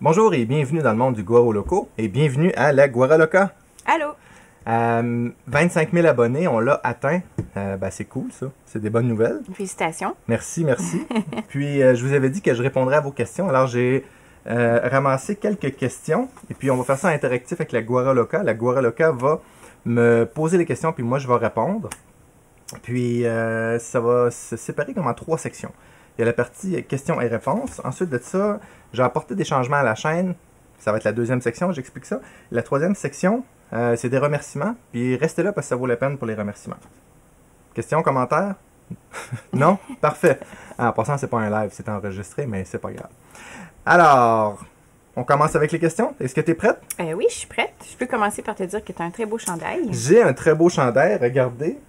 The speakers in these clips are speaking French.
Bonjour et bienvenue dans le monde du Guaro Loco et bienvenue à la Guara Loca. Allô? 25 000 abonnés, on l'a atteint. C'est cool ça, c'est des bonnes nouvelles. Félicitations. Merci. Puis je vous avais dit que je répondrais à vos questions. Alors j'ai ramassé quelques questions et puis on va faire ça interactif avec la Guara Loca. La Guara Loca va me poser les questions puis moi je vais répondre. Puis ça va se séparer comme en 3 sections. Il y a la partie questions et réponses. Ensuite de ça, j'ai apporté des changements à la chaîne. Ça va être la 2e section, j'explique ça. La 3e section, c'est des remerciements. Puis restez là parce que ça vaut la peine pour les remerciements. Questions, commentaires? Non? Parfait. En passant, c'est pas un live, c'est enregistré, mais c'est pas grave. Alors, on commence avec les questions. Est-ce que tu es prête? Oui, je suis prête. Je peux commencer par te dire que tu as un très beau chandail. J'ai un très beau chandail, regardez.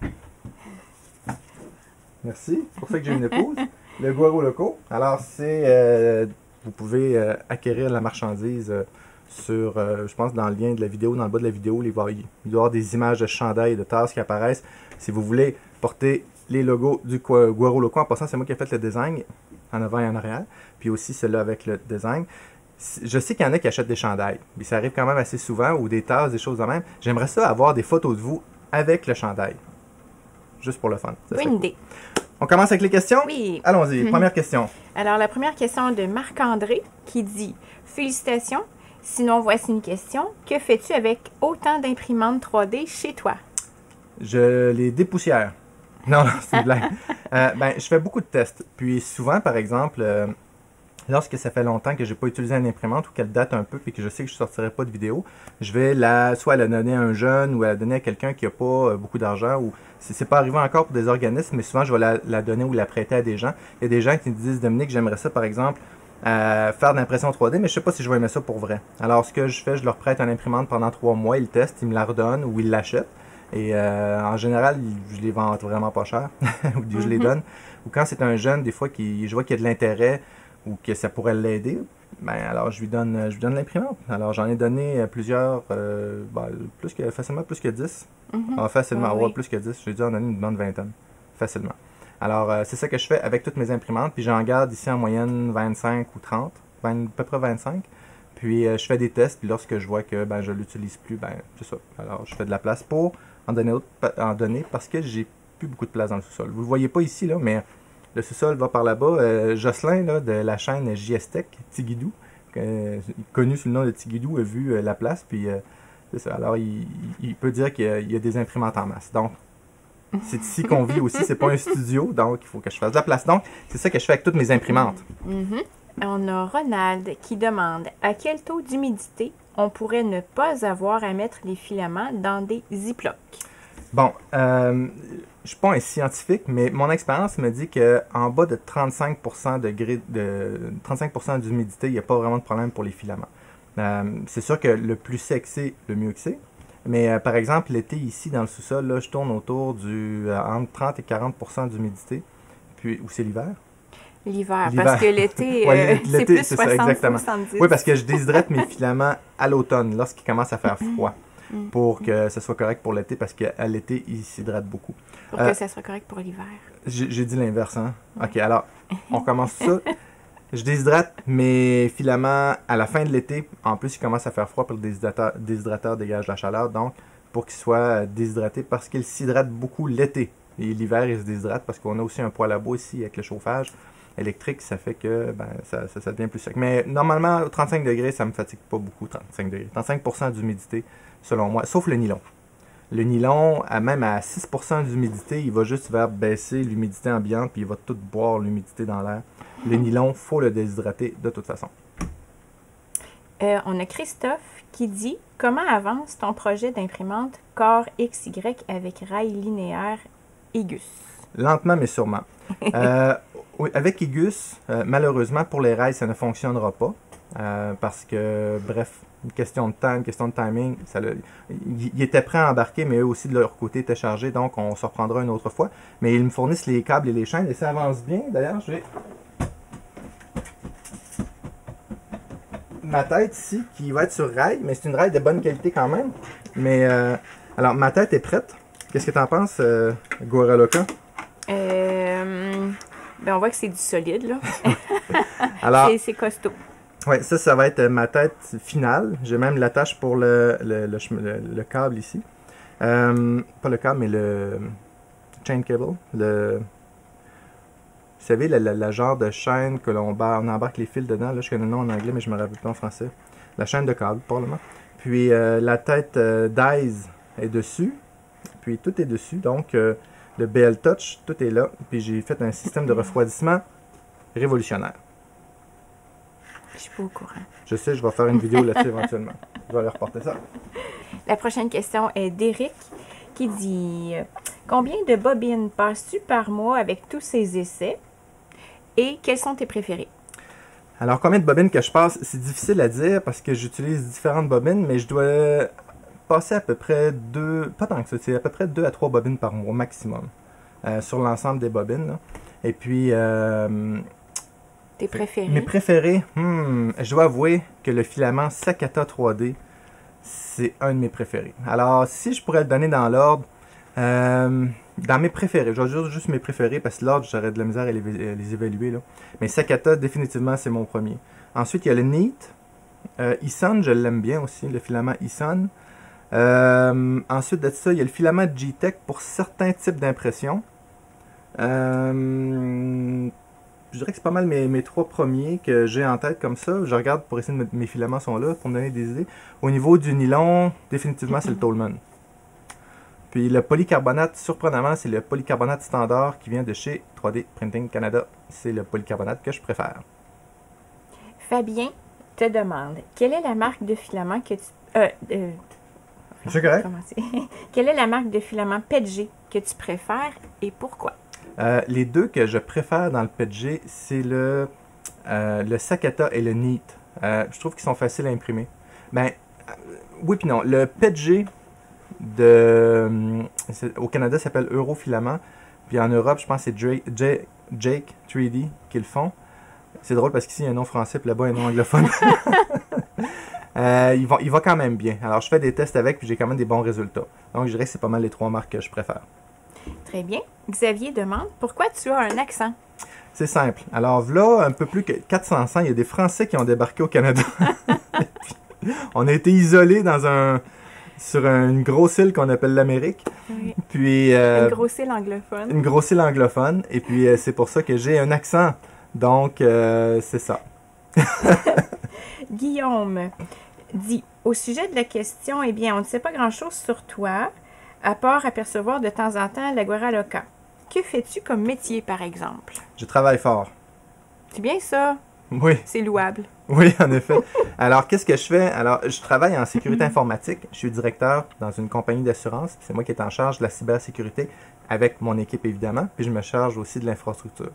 Merci, c'est pour ça que j'ai une épouse. Le Guaro Loco. Alors, c'est... vous pouvez acquérir la marchandise sur, je pense, dans le lien de la vidéo, dans le bas de la vidéo, il doit y avoir des images de chandail, de tasses qui apparaissent. Si vous voulez porter les logos du Guaro Loco, en passant, c'est moi qui ai fait le design, en avant et en arrière. Puis aussi, celui-là avec le design. Je sais qu'il y en a qui achètent des chandails. Mais ça arrive quand même assez souvent, ou des tasses, des choses de même. J'aimerais ça avoir des photos de vous avec le chandail. Juste pour le fun. Bonne idée. On commence avec les questions? Oui. Allons-y. Première question. Alors, la première question de Marc-André qui dit « Félicitations. Sinon, voici une question. Que fais-tu avec autant d'imprimantes 3D chez toi? » Je les dépoussière. Non, c'est une blague. Je fais beaucoup de tests. Puis souvent, par exemple, lorsque ça fait longtemps que j'ai pas utilisé une imprimante ou qu'elle date un peu et que je sais que je ne sortirai pas de vidéo, je vais soit la donner à un jeune ou la donner à quelqu'un qui n'a pas beaucoup d'argent ou c'est pas arrivé encore pour des organismes, mais souvent je vais la donner ou la prêter à des gens. Il y a des gens qui me disent, Dominique, j'aimerais ça par exemple faire de l'impression 3D, mais je sais pas si je vais aimer ça pour vrai. Alors ce que je fais, je leur prête une imprimante pendant 3 mois, ils testent, ils me la redonnent ou ils l'achètent. Et en général, je les vends vraiment pas cher, ou je les donne. Ou quand c'est un jeune, des fois, je vois qu'il y a de l'intérêt ou que ça pourrait l'aider, alors je lui donne l'imprimante. Alors j'en ai donné plusieurs, facilement plus que 10. Facilement, oui. Plus que 10. J'ai dû en donner une bonne vingtaine, facilement. Alors c'est ça que je fais avec toutes mes imprimantes, puis j'en garde ici en moyenne 25 ou 30, à peu près 25. Puis je fais des tests, puis lorsque je vois que je ne l'utilise plus, c'est ça. Alors je fais de la place pour en donner parce que j'ai plus beaucoup de place dans le sous-sol. Vous ne le voyez pas ici, là, mais le sous-sol va par là-bas. Jocelyn, là, de la chaîne JS-Tech, Tigidou, connu sous le nom de Tigidou, a vu la place, puis c'est ça. Alors, il peut dire qu'il y a des imprimantes en masse. Donc, c'est ici qu'on vit aussi, c'est pas un studio, donc il faut que je fasse de la place. Donc, c'est ça que je fais avec toutes mes imprimantes. On a Ronald qui demande « À quel taux d'humidité on pourrait ne pas avoir à mettre les filaments dans des ziplocs? » Bon, je suis pas un scientifique, mais mon expérience me dit qu'en bas de 35% d'humidité, il n'y a pas vraiment de problème pour les filaments. C'est sûr que le plus sec c'est, le mieux que c'est. Mais par exemple, l'été ici, dans le sous-sol, là, je tourne autour entre 30 et 40% d'humidité. Puis, ou c'est l'hiver? L'hiver, parce que l'été, c'est plus 60-70. Oui, parce que je déshydrate mes filaments à l'automne, lorsqu'il commence à faire froid. Pour que ce soit correct pour l'été, parce qu'à l'été, il s'hydrate beaucoup. Pour que ça soit correct pour l'hiver. J'ai dit l'inverse, hein? OK, alors, on commence ça. Je déshydrate mes filaments à la fin de l'été. En plus, il commence à faire froid, pour le déshydrateur dégage la chaleur, donc pour qu'il soit déshydraté, parce qu'il s'hydrate beaucoup l'été. Et l'hiver, il se déshydrate, parce qu'on a aussi un poêle à bois ici, avec le chauffage électrique, ça fait que ça devient plus sec. Mais normalement, 35 degrés, ça me fatigue pas beaucoup, 35 degrés. 35% d'humidité, selon moi, sauf le nylon. Le nylon, même à 6% d'humidité, il va juste faire baisser l'humidité ambiante, puis il va tout boire l'humidité dans l'air. Le nylon, il faut le déshydrater de toute façon. On a Christophe qui dit « Comment avance ton projet d'imprimante Core XY avec rail linéaire Igus? » Lentement, mais sûrement. Oui, avec Igus, malheureusement, pour les rails, ça ne fonctionnera pas. Parce que, bref, une question de temps, une question de timing, ils étaient prêts à embarquer, mais eux aussi, de leur côté, étaient chargés, donc on se reprendra une autre fois. Mais ils me fournissent les câbles et les chaînes, et ça avance bien. D'ailleurs, j'ai ma tête ici, qui va être sur rail, mais c'est une rail de bonne qualité quand même. Mais, alors, ma tête est prête. Qu'est-ce que tu en penses, Guara Loca? On voit que c'est du solide, là. Alors, c'est costaud. Ouais, ça va être ma tête finale. J'ai même l'attache pour le câble ici. Pas le câble, mais le chain cable. Vous savez, la genre de chaîne que on embarque les fils dedans. Là, je connais le nom en anglais, mais je me rappelle pas en français. La chaîne de câble, probablement. Puis la tête d'Eyes est dessus. Puis tout est dessus. Donc, le BL Touch, tout est là. Puis j'ai fait un système de refroidissement révolutionnaire. Je suis pas au courant. Je sais, je vais faire une vidéo là-dessus éventuellement. Je vais aller reporter ça. La prochaine question est d'Éric qui dit combien de bobines passes-tu par mois avec tous ces essais et quels sont tes préférés? Alors, combien de bobines que je passe, c'est difficile à dire parce que j'utilise différentes bobines, mais je dois passer à peu près pas tant que ça, c'est à peu près 2 à 3 bobines par mois maximum sur l'ensemble des bobines. Là. Et puis, tes préférés? Mes préférés, je dois avouer que le filament Sakata 3D, c'est un de mes préférés. Alors, si je pourrais le donner dans l'ordre, dans mes préférés, je vais dire juste mes préférés parce que l'ordre, j'aurais de la misère à les évaluer. Là. Mais Sakata, définitivement, c'est mon premier. Ensuite, il y a le Neat. Isun, je l'aime bien aussi, le filament Isun. Ensuite de ça, il y a le filament G-Tech pour certains types d'impressions. Je dirais que c'est pas mal mes 3 premiers que j'ai en tête comme ça. Je regarde pour essayer de mes filaments sont là pour me donner des idées. Au niveau du nylon, définitivement, c'est le Tolman. Puis le polycarbonate, surprenamment, c'est le polycarbonate standard qui vient de chez 3D Printing Canada. C'est le polycarbonate que je préfère. Fabien te demande, quelle est la marque de filament que tu... C'est correct. Quelle est la marque de filament PETG que tu préfères et pourquoi? Les deux que je préfère dans le PETG, c'est le Sakata et le Neat. Je trouve qu'ils sont faciles à imprimer. Ben, oui puis non. Le PETG au Canada s'appelle Eurofilament. Puis en Europe, je pense que c'est Jake 3D qui le font. C'est drôle parce qu'ici, il y a un nom français puis là-bas, il y a un nom anglophone. Il va quand même bien. Alors, je fais des tests avec puis j'ai quand même des bons résultats. Donc, je dirais que c'est pas mal les 3 marques que je préfère. Très bien. Xavier demande, pourquoi tu as un accent? C'est simple. Alors là, un peu plus que 400 ans, il y a des Français qui ont débarqué au Canada. On a été isolés sur une grosse île qu'on appelle l'Amérique. Oui. Puis, une grosse île anglophone. Une grosse île anglophone. Et puis, c'est pour ça que j'ai un accent. Donc, c'est ça. Guillaume dit, au sujet de la question, eh bien, on ne sait pas grand-chose sur toi, à part apercevoir de temps en temps la Guerra Loca. Que fais-tu comme métier, par exemple? Je travaille fort. C'est bien ça? Oui. C'est louable. Oui, en effet. Alors, qu'est-ce que je fais? Alors, je travaille en sécurité informatique. Je suis directeur dans une compagnie d'assurance. C'est moi qui est en charge de la cybersécurité avec mon équipe, évidemment. Puis, je me charge aussi de l'infrastructure.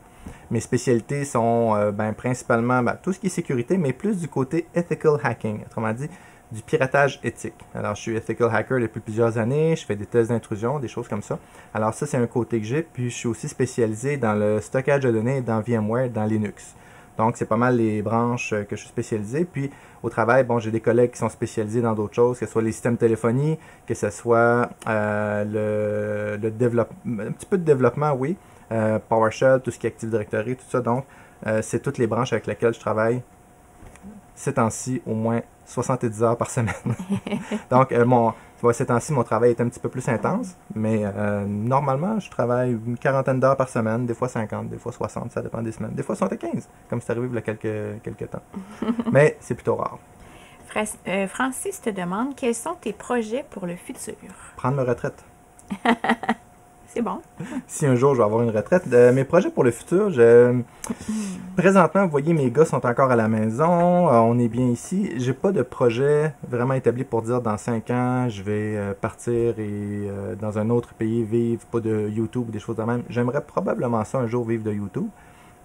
Mes spécialités sont principalement tout ce qui est sécurité, mais plus du côté ethical hacking. Autrement dit, du piratage éthique. Alors, je suis ethical hacker depuis plusieurs années. Je fais des tests d'intrusion, des choses comme ça. Alors, ça, c'est un côté que j'ai. Puis, je suis aussi spécialisé dans le stockage de données dans VMware, dans Linux. Donc, c'est pas mal les branches que je suis spécialisé. Puis, au travail, j'ai des collègues qui sont spécialisés dans d'autres choses, que ce soit les systèmes de téléphonie, que ce soit le développement, un petit peu de développement, oui, PowerShell, tout ce qui est Active Directory, tout ça. Donc, c'est toutes les branches avec lesquelles je travaille ces temps-ci, au moins 70 heures par semaine. Donc, ces temps-ci, mon travail est un petit peu plus intense, mais normalement, je travaille une 40aine d'heures par semaine, des fois 50, des fois 60, ça dépend des semaines. Des fois 75, comme c'est arrivé il y a quelques temps. Mais c'est plutôt rare. Francis te demande, quels sont tes projets pour le futur? Prendre ma retraite. C'est bon. Si un jour je vais avoir une retraite. Mes projets pour le futur, présentement, vous voyez, mes gars sont encore à la maison. On est bien ici. J'ai pas de projet vraiment établi pour dire dans 5 ans, je vais partir et dans un autre pays vivre, pas de YouTube, des choses de même. J'aimerais probablement ça un jour vivre de YouTube.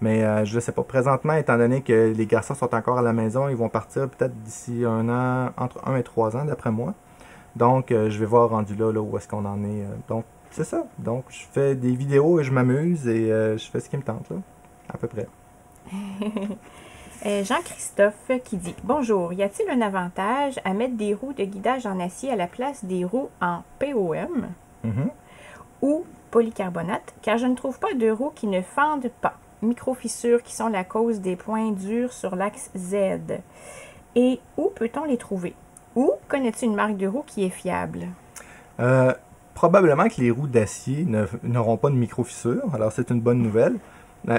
Mais je ne sais pas. Présentement, étant donné que les garçons sont encore à la maison, ils vont partir peut-être d'ici un an, entre 1 et 3 ans, d'après moi. Donc, je vais voir rendu là où est-ce qu'on en est. Donc, c'est ça. Donc, je fais des vidéos et je m'amuse et je fais ce qui me tente, là, à peu près. Jean-Christophe qui dit « Bonjour, y a-t-il un avantage à mettre des roues de guidage en acier à la place des roues en POM ou polycarbonate, car je ne trouve pas de roues qui ne fendent pas, micro-fissures qui sont la cause des points durs sur l'axe Z? Et où peut-on les trouver? Ou connais-tu une marque de roue qui est fiable? Probablement que les roues d'acier n'auront pas de micro-fissures, alors c'est une bonne nouvelle.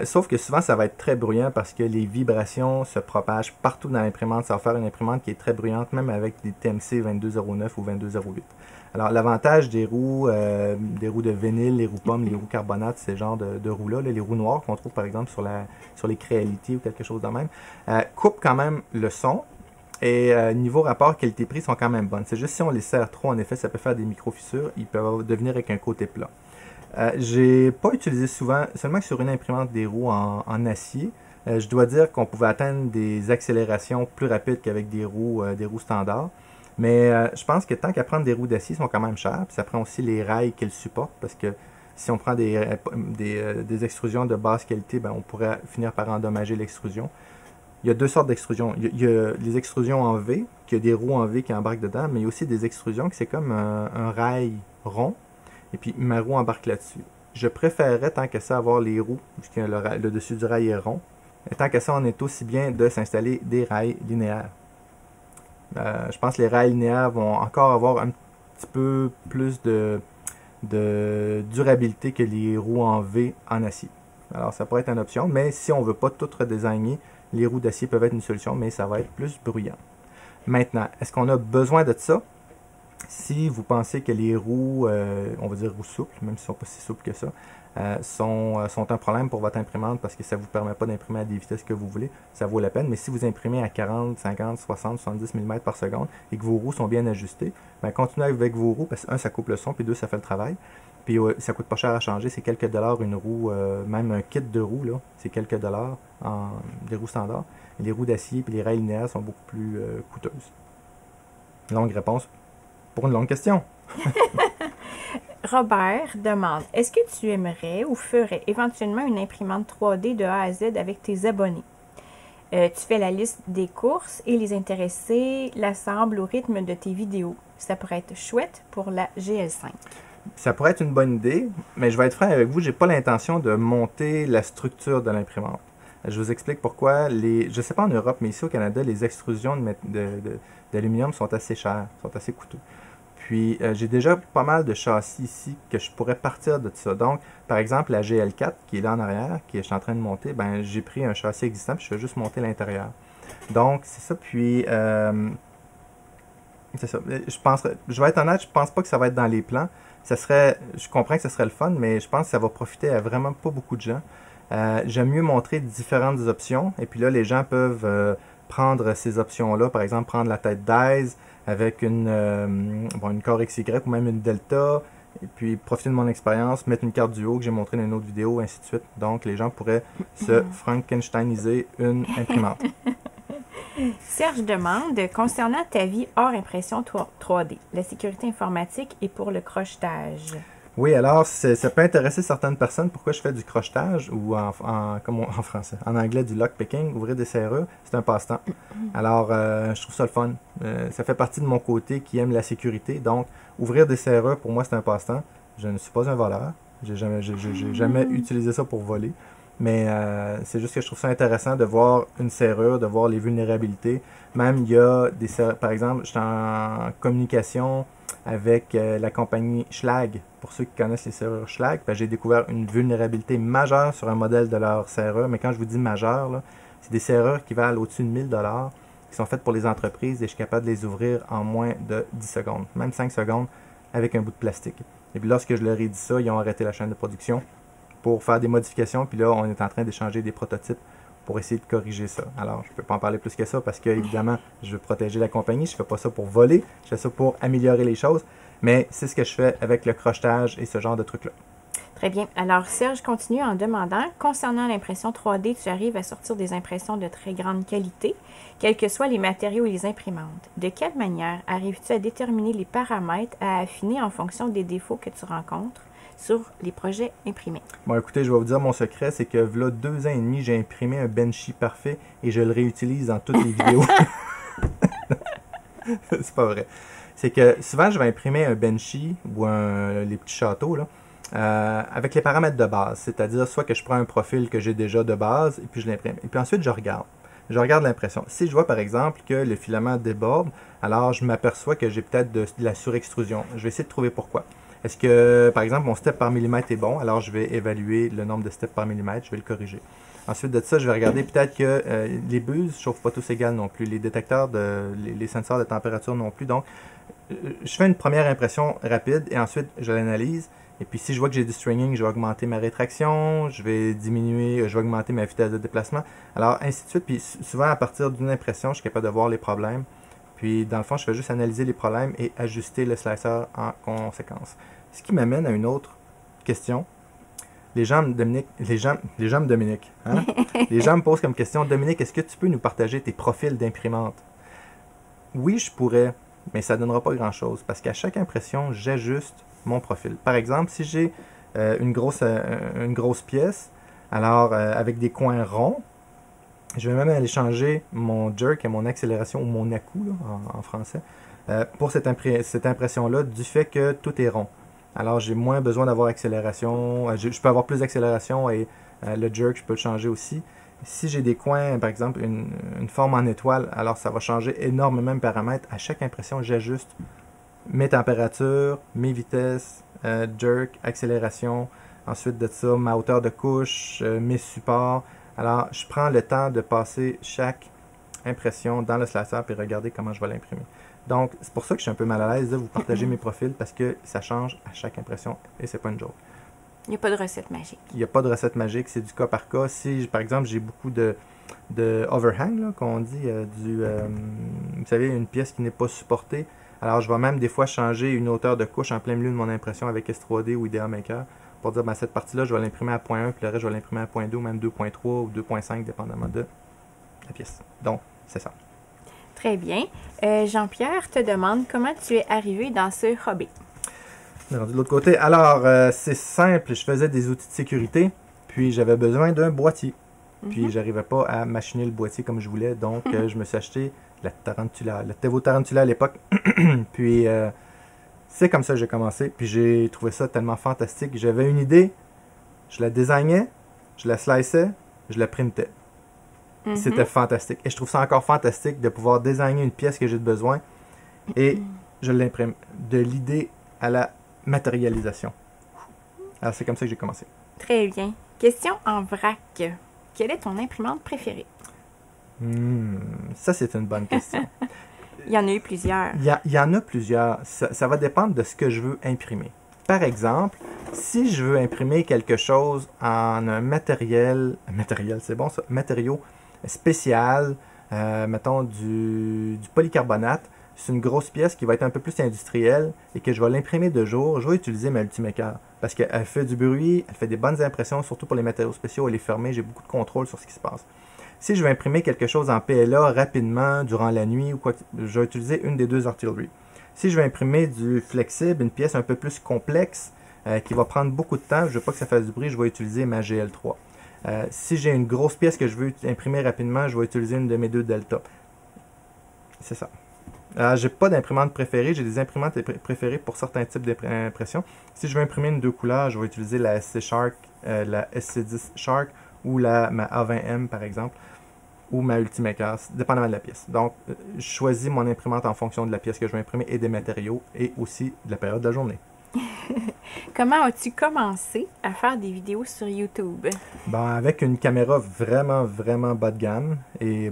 Sauf que souvent, ça va être très bruyant parce que les vibrations se propagent partout dans l'imprimante. Ça va faire une imprimante qui est très bruyante, même avec des TMC 2209 ou 2208. Alors, l'avantage des roues de vinyle, les roues pommes, les roues carbonates, ces genres de roues-là, les roues noires qu'on trouve par exemple sur les Creality ou quelque chose de même, coupent quand même le son. Et niveau rapport qualité-prix sont quand même bonnes. C'est juste si on les serre trop, en effet, ça peut faire des micro-fissures. Ils peuvent devenir avec un côté plat. J'ai pas utilisé souvent, seulement sur une imprimante des roues en acier. Je dois dire qu'on pouvait atteindre des accélérations plus rapides qu'avec des roues standards. Mais je pense que tant qu'à prendre des roues d'acier, sont quand même chères. Puis ça prend aussi les rails qu'elles supportent parce que si on prend des extrusions de basse qualité, ben, on pourrait finir par endommager l'extrusion. Il y a deux sortes d'extrusions. Il y a les extrusions en V, qui a des roues en V qui embarquent dedans, mais il y a aussi des extrusions qui c'est comme un rail rond. Et puis, ma roue embarque là-dessus. Je préférerais, tant qu'à ça, avoir les roues, puisque le dessus du rail est rond. Et tant qu'à ça, on est aussi bien de s'installer des rails linéaires. Je pense que les rails linéaires vont encore avoir un petit peu plus de durabilité que les roues en V en acier. Alors, ça pourrait être une option, mais si on ne veut pas tout redesigner, les roues d'acier peuvent être une solution, mais ça va être plus bruyant. Maintenant, est-ce qu'on a besoin de ça? Si vous pensez que les roues, on va dire roues souples, même si elles ne sont pas si souples que ça, sont un problème pour votre imprimante parce que ça ne vous permet pas d'imprimer à des vitesses que vous voulez, ça vaut la peine. Mais si vous imprimez à 40, 50, 60, 70 mm par seconde et que vos roues sont bien ajustées, ben continuez avec vos roues parce que, un, ça coupe le son, puis deux, ça fait le travail. Puis ça coûte pas cher à changer, c'est quelques dollars une roue, même un kit de roues, là, c'est quelques dollars des roues standards. Et les roues d'acier et les rails linéaires sont beaucoup plus coûteuses. Longue réponse pour une longue question. Robert demande, est-ce que tu aimerais ou ferais éventuellement une imprimante 3D de A à Z avec tes abonnés? Tu fais la liste des courses et les intéressés l'assemblent au rythme de tes vidéos. Ça pourrait être chouette pour la GL5. Ça pourrait être une bonne idée, mais je vais être franc avec vous, j'ai pas l'intention de monter la structure de l'imprimante. Je vous explique pourquoi. Je ne sais pas en Europe, mais ici au Canada, les extrusions d'aluminium sont assez chères, sont assez coûteux. Puis, j'ai déjà pas mal de châssis ici que je pourrais partir de ça. Donc, par exemple, la GL4 qui est là en arrière, que je suis en train de monter, ben j'ai pris un châssis existant puis je vais juste monter l'intérieur. Donc, c'est ça. Puis, c'est ça. Je vais être honnête, je pense pas que ça va être dans les plans. Je comprends que ce serait le fun, mais je pense que ça va profiter à vraiment pas beaucoup de gens. J'aime mieux montrer différentes options. Et puis là, les gens peuvent prendre ces options-là. Par exemple, prendre la tête d'Aise avec une Core XY ou même une Delta. Et puis profiter de mon expérience, mettre une carte du haut que j'ai montré dans une autre vidéo, ainsi de suite. Donc, les gens pourraient se Frankensteiniser une imprimante. Serge demande, concernant ta vie hors impression 3D, la sécurité informatique et pour le crochetage. Oui, alors, ça peut intéresser certaines personnes pourquoi je fais du crochetage ou comme en français, en anglais du lockpicking, ouvrir des serrures, c'est un passe-temps. Alors, je trouve ça le fun. Ça fait partie de mon côté qui aime la sécurité. Donc, ouvrir des serrures, pour moi, c'est un passe-temps. Je ne suis pas un voleur. J'ai jamais utilisé ça pour voler. Mais c'est juste que je trouve ça intéressant de voir une serrure, de voir les vulnérabilités. Même, il y a des serrures, par exemple, je suis en communication avec la compagnie Schlage. Pour ceux qui connaissent les serrures Schlage, ben, j'ai découvert une vulnérabilité majeure sur un modèle de leur serrure. Mais quand je vous dis majeure, c'est des serrures qui valent au-dessus de 1000 $, qui sont faites pour les entreprises et je suis capable de les ouvrir en moins de 10 secondes, même 5 secondes avec un bout de plastique. Et puis lorsque je leur ai dit ça, ils ont arrêté la chaîne de production pour faire des modifications. Puis là, on est en train d'échanger des prototypes pour essayer de corriger ça. Alors, je ne peux pas en parler plus que ça parce que, évidemment, je veux protéger la compagnie. Je ne fais pas ça pour voler. Je fais ça pour améliorer les choses. Mais c'est ce que je fais avec le crochetage et ce genre de trucs-là. Très bien. Alors, Serge continue en demandant, concernant l'impression 3D, tu arrives à sortir des impressions de très grande qualité, quels que soient les matériaux et les imprimantes. De quelle manière arrives-tu à déterminer les paramètres à affiner en fonction des défauts que tu rencontres sur les projets imprimés? Bon, écoutez, je vais vous dire mon secret, c'est que là 2 ans et demi, j'ai imprimé un Benchy parfait et je le réutilise dans toutes les vidéos. C'est pas vrai. C'est que souvent, je vais imprimer un Benchy ou les petits châteaux, là. avec les paramètres de base, c'est-à-dire soit que je prends un profil que j'ai déjà de base et puis je l'imprime. Et puis ensuite, je regarde. Je regarde l'impression. Si je vois par exemple que le filament déborde, alors je m'aperçois que j'ai peut-être de la surextrusion. Je vais essayer de trouver pourquoi. Est-ce que, par exemple, mon step par millimètre est bon? Alors je vais évaluer le nombre de steps par millimètre, je vais le corriger. Ensuite de ça, je vais regarder peut-être que les buses ne chauffent pas tous égales non plus, les détecteurs, les sensors de température non plus. Donc, je fais une première impression rapide et ensuite je l'analyse. Et puis si je vois que j'ai du stringing, je vais augmenter ma rétraction, je vais diminuer, je vais augmenter ma vitesse de déplacement. Alors ainsi de suite. Puis souvent à partir d'une impression, je suis capable de voir les problèmes. Puis dans le fond, je fais juste analyser les problèmes et ajuster le slicer en conséquence. Ce qui m'amène à une autre question. Les gens me Dominique, hein? Les gens me posent comme question, Dominique, est-ce que tu peux nous partager tes profils d'imprimante? Oui, je pourrais, mais ça ne donnera pas grand-chose parce qu'à chaque impression, j'ajuste mon profil. Par exemple, si j'ai une grosse pièce, alors avec des coins ronds, je vais même aller changer mon jerk et mon accélération ou mon à-coup en français pour cette impression-là du fait que tout est rond. Alors j'ai moins besoin d'avoir accélération, je peux avoir plus d'accélération et le jerk, je peux le changer aussi. Si j'ai des coins, par exemple une forme en étoile, alors ça va changer énormément de paramètres. À chaque impression, j'ajuste mes températures, mes vitesses, jerk, accélération, ensuite de ça, ma hauteur de couche, mes supports. Alors, je prends le temps de passer chaque impression dans le slicer et regarder comment je vais l'imprimer. Donc, c'est pour ça que je suis un peu mal à l'aise de vous partager mes profils parce que ça change à chaque impression et c'est pas une joke. Il n'y a pas de recette magique. Il n'y a pas de recette magique, c'est du cas par cas. Si, par exemple, j'ai beaucoup de overhang, là, qu'on dit, vous savez, une pièce qui n'est pas supportée, alors je vais même des fois changer une hauteur de couche en plein milieu de mon impression avec S3D ou IDEA Maker pour dire, ben, cette partie-là, je vais l'imprimer à 0.1, puis le reste, je vais l'imprimer à 0.2 ou même 2.3 ou 2.5, dépendamment de la pièce. Donc, c'est ça. Très bien. Jean-Pierre te demande comment tu es arrivé dans ce hobby. De l'autre côté, alors, c'est simple, je faisais des outils de sécurité, puis j'avais besoin d'un boîtier. Puis j'arrivais pas à machiner le boîtier comme je voulais, donc je me suis acheté la Tarantula, le Tevo Tarantula à l'époque. Puis c'est comme ça que j'ai commencé, puis j'ai trouvé ça tellement fantastique. J'avais une idée, je la désignais, je la sliçais, je la printais. C'était fantastique. Et je trouve ça encore fantastique de pouvoir désigner une pièce que j'ai besoin et je l'imprime. De l'idée à la matérialisation. Alors c'est comme ça que j'ai commencé. Très bien. Question en vrac. Quelle est ton imprimante préférée? Ça, c'est une bonne question. Il y en a eu plusieurs. Il y en a plusieurs. Ça va dépendre de ce que je veux imprimer. Par exemple, si je veux imprimer quelque chose en un matériau spécial, mettons du polycarbonate, c'est une grosse pièce qui va être un peu plus industrielle et que je vais l'imprimer de jour, je vais utiliser ma Ultimaker parce qu'elle fait du bruit, elle fait des bonnes impressions, surtout pour les matériaux spéciaux, elle est fermée, j'ai beaucoup de contrôle sur ce qui se passe. Si je veux imprimer quelque chose en PLA rapidement, durant la nuit ou quoi, je vais utiliser une des deux artilleries. Si je veux imprimer du flexible, une pièce un peu plus complexe, qui va prendre beaucoup de temps, je ne veux pas que ça fasse du bruit, je vais utiliser ma GL3. Si j'ai une grosse pièce que je veux imprimer rapidement, je vais utiliser une de mes deux Delta. C'est ça. J'ai pas d'imprimante préférée, j'ai des imprimantes préférées pour certains types d'impression. Si je veux imprimer une deux couleurs, je vais utiliser la SC Shark, la SC10 Shark ou ma A20M par exemple, ou ma Ultimaker, dépendamment de la pièce. Donc, je choisis mon imprimante en fonction de la pièce que je veux imprimer et des matériaux et aussi de la période de la journée. Comment as-tu commencé à faire des vidéos sur YouTube? Ben, avec une caméra vraiment, vraiment bas de gamme et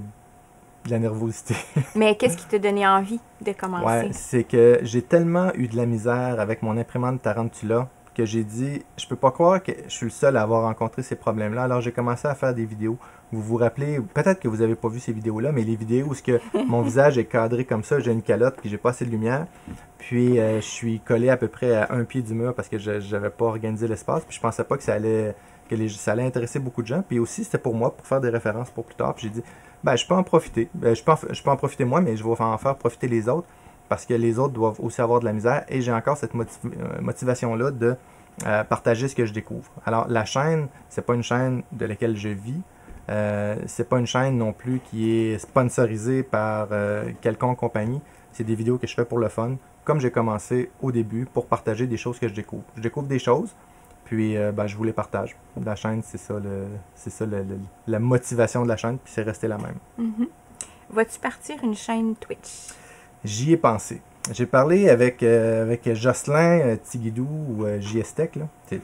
de la nervosité. Mais qu'est-ce qui t'a donné envie de commencer? Ouais, c'est que j'ai tellement eu de la misère avec mon imprimante Tarantula que j'ai dit, je peux pas croire que je suis le seul à avoir rencontré ces problèmes-là. Alors j'ai commencé à faire des vidéos. Vous vous rappelez, peut-être que vous n'avez pas vu ces vidéos-là, mais les vidéos où mon visage est cadré comme ça, j'ai une calotte puis j'ai pas assez de lumière. Puis je suis collé à peu près à un pied du mur parce que je n'avais pas organisé l'espace. Puis je pensais pas que ça allait intéresser beaucoup de gens. Puis aussi, c'était pour moi, pour faire des références pour plus tard. Puis j'ai dit, ben je peux en profiter. Je peux en profiter moi, mais je vais en faire profiter les autres. Parce que les autres doivent aussi avoir de la misère. Et j'ai encore cette motivation-là de partager ce que je découvre. Alors, la chaîne, c'est pas une chaîne de laquelle je vis. C'est pas une chaîne non plus qui est sponsorisée par quelconque compagnie. C'est des vidéos que je fais pour le fun, comme j'ai commencé au début, pour partager des choses que je découvre. Je découvre des choses, Puis, je vous les partage. La chaîne, c'est ça, la motivation de la chaîne, puis c'est resté la même. Mhm. Vas-tu partir une chaîne Twitch? J'y ai pensé. J'ai parlé avec Jocelyn Tigidou ou JS Tech, là. C'est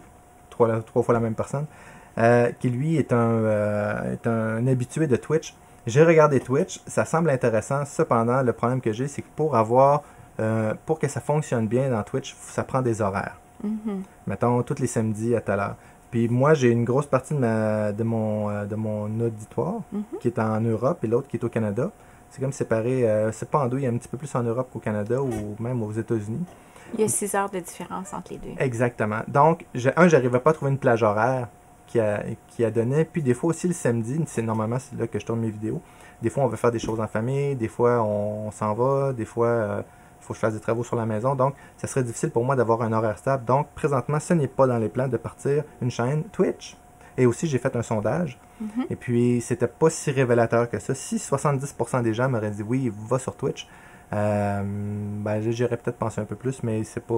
trois fois la même personne, qui lui est un habitué de Twitch. J'ai regardé Twitch, ça semble intéressant. Cependant, le problème que j'ai, c'est que pour que ça fonctionne bien dans Twitch, ça prend des horaires. Mhm. Mettons, tous les samedis à telle heure. Puis moi, j'ai une grosse partie de mon auditoire qui est en Europe et l'autre qui est au Canada. C'est comme séparé, c'est pas en deux, il y a un petit peu plus en Europe qu'au Canada ou même aux États-Unis. Il y a 6 heures de différence entre les deux. Exactement. Donc, j'arrivais pas à trouver une plage horaire qui a donné. Puis des fois aussi le samedi, normalement c'est là que je tourne mes vidéos. Des fois, on veut faire des choses en famille, des fois on s'en va, des fois il faut que je fasse des travaux sur la maison. Donc, ça serait difficile pour moi d'avoir un horaire stable. Donc, présentement, ce n'est pas dans les plans de partir une chaîne Twitch. Et aussi, j'ai fait un sondage. Et puis, c'était pas si révélateur que ça. Si 70% des gens m'auraient dit oui, va sur Twitch, j'aurais peut-être pensé un peu plus, mais c'est pas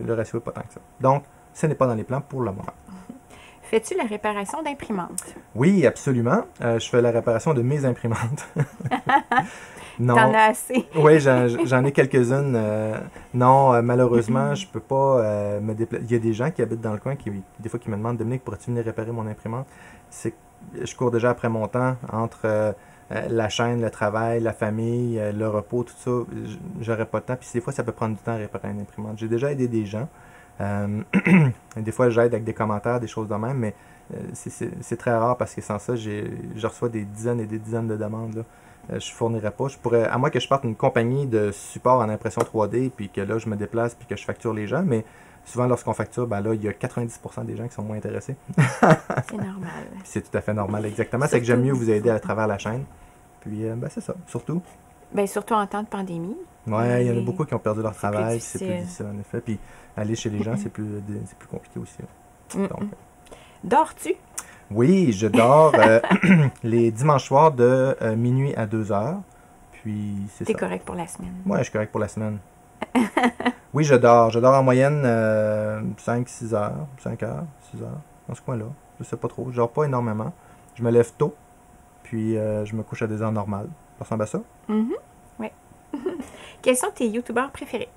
le ratio n'est pas tant que ça. Donc, ce n'est pas dans les plans pour le moment. Fais-tu la réparation d'imprimantes? Oui, absolument. Je fais la réparation de mes imprimantes. Non. T'en as assez. Oui, j'en ai quelques-unes. Non, malheureusement, je peux pas me déplacer. Il y a des gens qui habitent dans le coin qui des fois qui me demandent, Dominique, pourrais-tu venir réparer mon imprimante? Je cours déjà après mon temps entre la chaîne, le travail, la famille, le repos, tout ça. J'aurais pas de temps. Puis des fois, ça peut prendre du temps à réparer une imprimante. J'ai déjà aidé des gens. Des fois, j'aide avec des commentaires, des choses de même, mais c'est très rare parce que sans ça, je reçois des dizaines et des dizaines de demandes. Là. Je fournirais pas. À moins que je parte une compagnie de support en impression 3D, puis que là, je me déplace, puis que je facture les gens, mais souvent, lorsqu'on facture, là, il y a 90% des gens qui sont moins intéressés. C'est normal. C'est tout à fait normal, exactement. C'est que j'aime mieux vous aider à travers la chaîne. Puis, c'est ça, surtout. Surtout en temps de pandémie. Oui, il y en a beaucoup qui ont perdu leur travail, c'est plus difficile, en effet. Puis, aller chez les gens, c'est plus compliqué aussi. Donc, dors-tu? Oui, je dors les dimanches soirs de minuit à 2 heures. Puis, c'est ça. T'es correct pour la semaine? Oui, je suis correct pour la semaine. Oui, je dors. Je dors en moyenne 5-6 heures, 5 heures, 6 heures, dans ce coin-là. Je sais pas trop. Je dors pas énormément. Je me lève tôt, puis je me couche à des heures normales. Ça ressemble à ça? Oui. Quels sont tes youtubeurs préférés?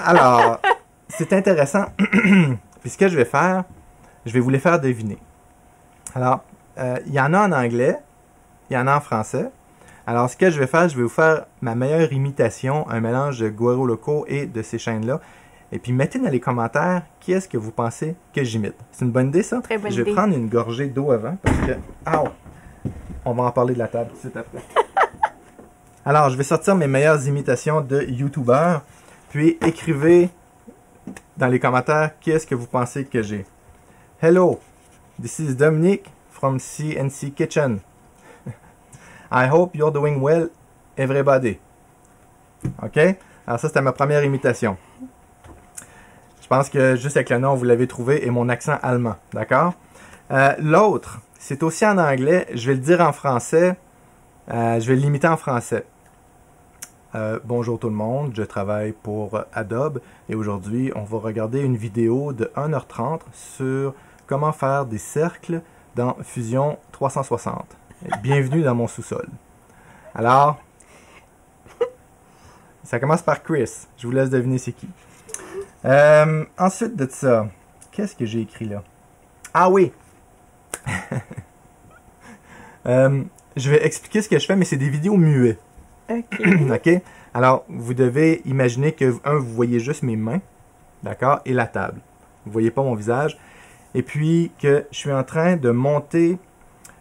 Alors, c'est intéressant. Puis ce que je vais faire, je vais vous les faire deviner. Alors, il y en a en anglais, il y en a en français. Alors, ce que je vais faire, je vais vous faire ma meilleure imitation, un mélange de Guero Loco et de ces chaînes-là. Et puis, mettez dans les commentaires qui est-ce que vous pensez que j'imite. C'est une bonne idée, ça? Très bonne idée. Je vais prendre une gorgée d'eau avant parce que... On va en parler de la table tout de suite après. Alors, je vais sortir mes meilleures imitations de YouTubeurs. Puis, écrivez dans les commentaires qui est-ce que vous pensez que j'ai. Hello, this is Dominic from CNC Kitchen. I hope you're doing well, everybody. OK? Alors ça, c'était ma première imitation. Je pense que juste avec le nom, vous l'avez trouvé, et mon accent allemand. D'accord? L'autre, c'est aussi en anglais. Je vais le dire en français. Je vais l'imiter en français. Bonjour tout le monde, je travaille pour Adobe et aujourd'hui on va regarder une vidéo de 1h30 sur comment faire des cercles dans Fusion 360. Bienvenue dans mon sous-sol. Alors, ça commence par Chris, je vous laisse deviner c'est qui. Ensuite de ça, qu'est-ce que j'ai écrit là? Ah oui! Je vais expliquer ce que je fais mais c'est des vidéos muets. OK. OK? Alors, vous devez imaginer que, vous voyez juste mes mains, d'accord, et la table. Vous ne voyez pas mon visage. Et puis, que je suis en train de monter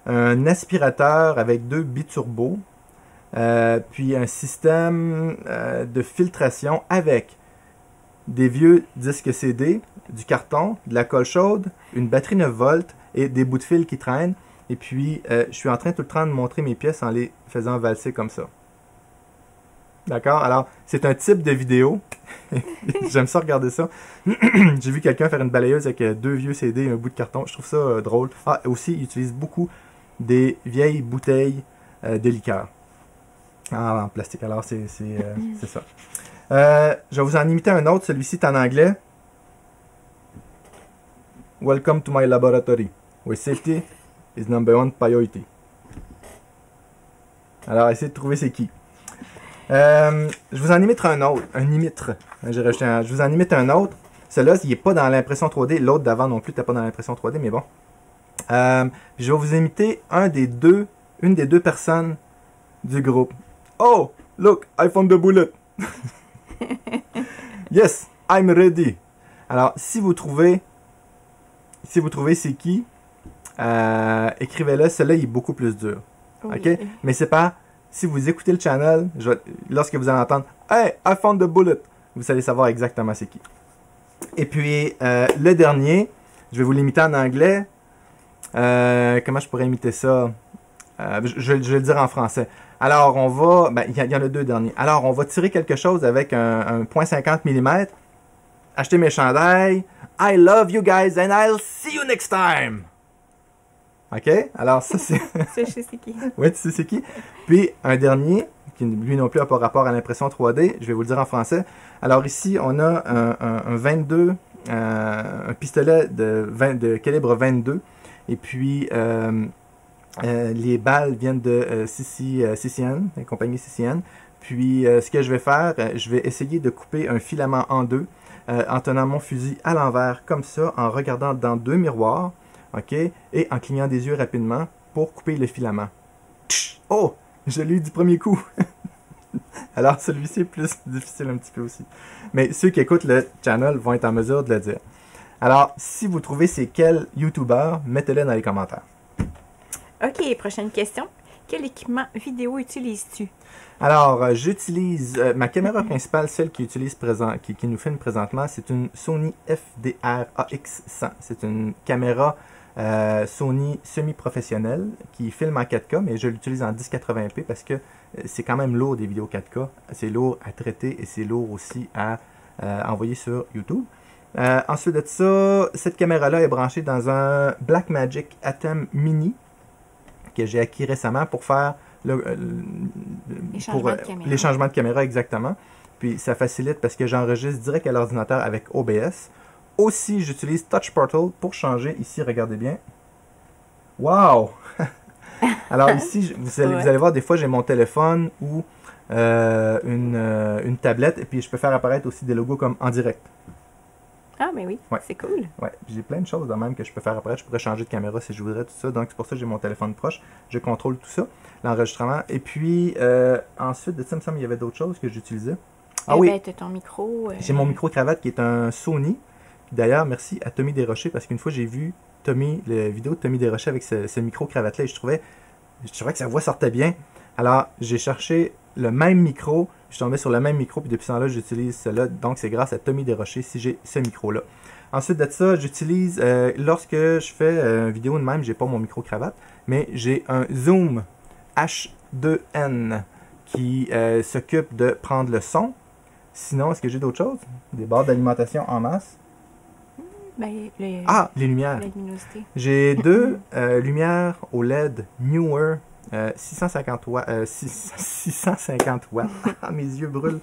un aspirateur avec 2 biturbos, puis un système de filtration avec des vieux disques CD, du carton, de la colle chaude, une batterie 9 volts et des bouts de fil qui traînent. Et puis, je suis en train tout le temps de montrer mes pièces en les faisant valser comme ça. D'accord? Alors, c'est un type de vidéo. J'aime ça regarder ça. J'ai vu quelqu'un faire une balayeuse avec 2 vieux CD et un bout de carton. Je trouve ça drôle. Ah, aussi, il utilise beaucoup des vieilles bouteilles de liqueur. En plastique. Alors, c'est ça. Je vais vous en imiter un autre. Celui-ci est en anglais. Welcome to my laboratory, where safety is number one priority. Alors, essayez de trouver c'est qui. Je vous en imite un autre. J'ai rajouté un. Je vous en imite un autre. Celui-là, il n'est pas dans l'impression 3D. L'autre d'avant non plus n'était pas dans l'impression 3D, mais bon. Je vais vous imiter une des deux personnes du groupe. Oh, look, I found the bullet. Yes, I'm ready. Alors, si vous trouvez c'est qui, écrivez-le. Celui-là, il est beaucoup plus dur. Oui. OK? Mais c'est pas... Si vous écoutez le channel, lorsque vous allez entendre « Hey, I found the bullet », vous allez savoir exactement c'est qui. Et puis, le dernier, je vais vous l'imiter en anglais. Comment je pourrais imiter ça? Je vais le dire en français. Alors, on va... il y en a deux derniers. Alors, on va tirer quelque chose avec un .50 mm. Acheter mes chandails. I love you guys and I'll see you next time. OK? Alors, ça, c'est... Ça, je sais c'est qui. Oui, tu sais c'est qui. Puis, un dernier, qui lui non plus n'a pas rapport à l'impression 3D. Je vais vous le dire en français. Alors, ici, on a un 22, un pistolet de calibre 22. Et puis, les balles viennent de CCN, la compagnie CCN. Puis, ce que je vais faire, je vais essayer de couper un filament en deux en tenant mon fusil à l'envers, comme ça, en regardant dans deux miroirs. OK? Et en clignant des yeux rapidement pour couper le filament. Oh! Je l'ai eu du premier coup. Alors, celui-ci est plus difficile un petit peu aussi. Mais ceux qui écoutent le channel vont être en mesure de le dire. Alors, si vous trouvez c'est quel YouTuber, mettez-le dans les commentaires. OK, prochaine question. Quel équipement vidéo utilises-tu? Alors, j'utilise ma caméra principale, celle qui nous filme présentement, c'est une Sony FDR AX100. C'est une caméra Sony semi-professionnelle qui filme en 4K, mais je l'utilise en 1080p parce que c'est quand même lourd des vidéos 4K. C'est lourd à traiter et c'est lourd aussi à envoyer sur YouTube. Ensuite de ça, cette caméra-là est branchée dans un Blackmagic Atem Mini que j'ai acquis récemment pour faire les changements de caméra, exactement. Puis ça facilite parce que j'enregistre direct à l'ordinateur avec OBS. Aussi, j'utilise Touch Portal pour changer. Ici, regardez bien. Wow! Alors ici, vous allez voir, des fois, j'ai mon téléphone ou une tablette et puis je peux faire apparaître aussi des logos comme en direct. Ah, mais oui, ouais. C'est cool. Ouais, j'ai plein de choses de même que je peux faire apparaître. Je pourrais changer de caméra si je voudrais, tout ça. Donc, c'est pour ça que j'ai mon téléphone proche. Je contrôle tout ça, l'enregistrement. Et puis, ensuite de ça, il me semble qu'il y avait d'autres choses que j'utilisais. Ah oui! Tu as ton micro. J'ai mon micro-cravate qui est un Sony. D'ailleurs, merci à Tommy Desrochers parce qu'une fois, j'ai vu la vidéo de Tommy Desrochers avec ce micro-cravate-là et je trouvais que sa voix sortait bien. Alors, j'ai cherché le même micro, je suis tombé sur le même micro, puis depuis ce temps-là, j'utilise cela. Donc, c'est grâce à Tommy Desrochers si j'ai ce micro-là. Ensuite de ça, j'utilise, lorsque je fais une vidéo de même, j'ai pas mon micro-cravate, mais j'ai un Zoom H2N qui s'occupe de prendre le son. Sinon, est-ce que j'ai d'autres choses? Des barres d'alimentation en masse. Les lumières. J'ai deux lumières au LED Newer 650 watts. 650 watts. Mes yeux brûlent.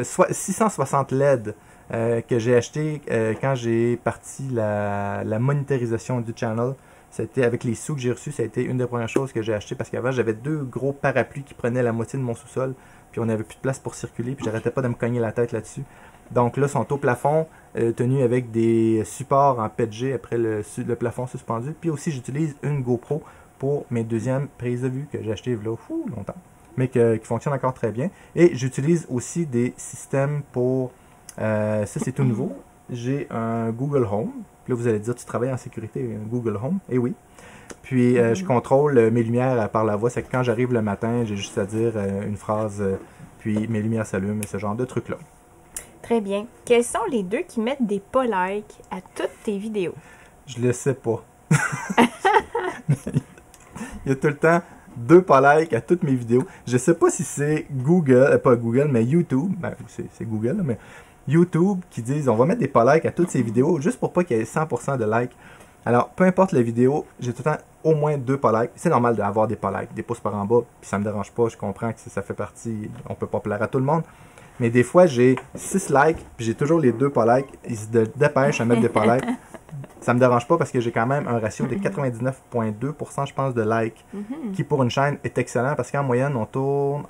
660 LED que j'ai acheté quand j'ai parti la monétarisation du channel. C'était avec les sous que j'ai reçus, ça a été une des premières choses que j'ai acheté parce qu'avant j'avais deux gros parapluies qui prenaient la moitié de mon sous-sol. Puis on n'avait plus de place pour circuler, puis j'arrêtais pas de me cogner la tête là-dessus. Donc là, ils sont au plafond, tenus avec des supports en PETG après le plafond suspendu. Puis aussi, j'utilise une GoPro pour mes deuxièmes prises de vue que j'ai achetées là longtemps, mais qui fonctionnent encore très bien. Et j'utilise aussi des systèmes pour... ça, c'est tout nouveau. J'ai un Google Home. Puis là, vous allez dire, tu travailles en sécurité, Google Home. Et oui. Puis, je contrôle mes lumières par la voix. C'est que quand j'arrive le matin, j'ai juste à dire une phrase, puis mes lumières s'allument et ce genre de trucs-là. Très bien. Quels sont les deux qui mettent des pas likes à toutes tes vidéos? Je le sais pas. Il y a tout le temps 2 pas likes à toutes mes vidéos. Je sais pas si c'est Google, pas Google, mais YouTube. Ben, c'est Google, mais YouTube qui disent on va mettre des pas likes à toutes ces vidéos juste pour pas qu'il y ait 100% de likes. Alors, peu importe la vidéo, j'ai tout le temps au moins 2 pas likes. C'est normal d'avoir des pas likes, des pouces par en bas, puis ça me dérange pas. Je comprends que ça fait partie, on peut pas plaire à tout le monde. Mais des fois, j'ai 6 likes, puis j'ai toujours les 2 pas likes. Ils se dépêchent à mettre des pas likes. ça me dérange pas parce que j'ai quand même un ratio de 99,2%, je pense, de likes, qui pour une chaîne est excellent parce qu'en moyenne, on tourne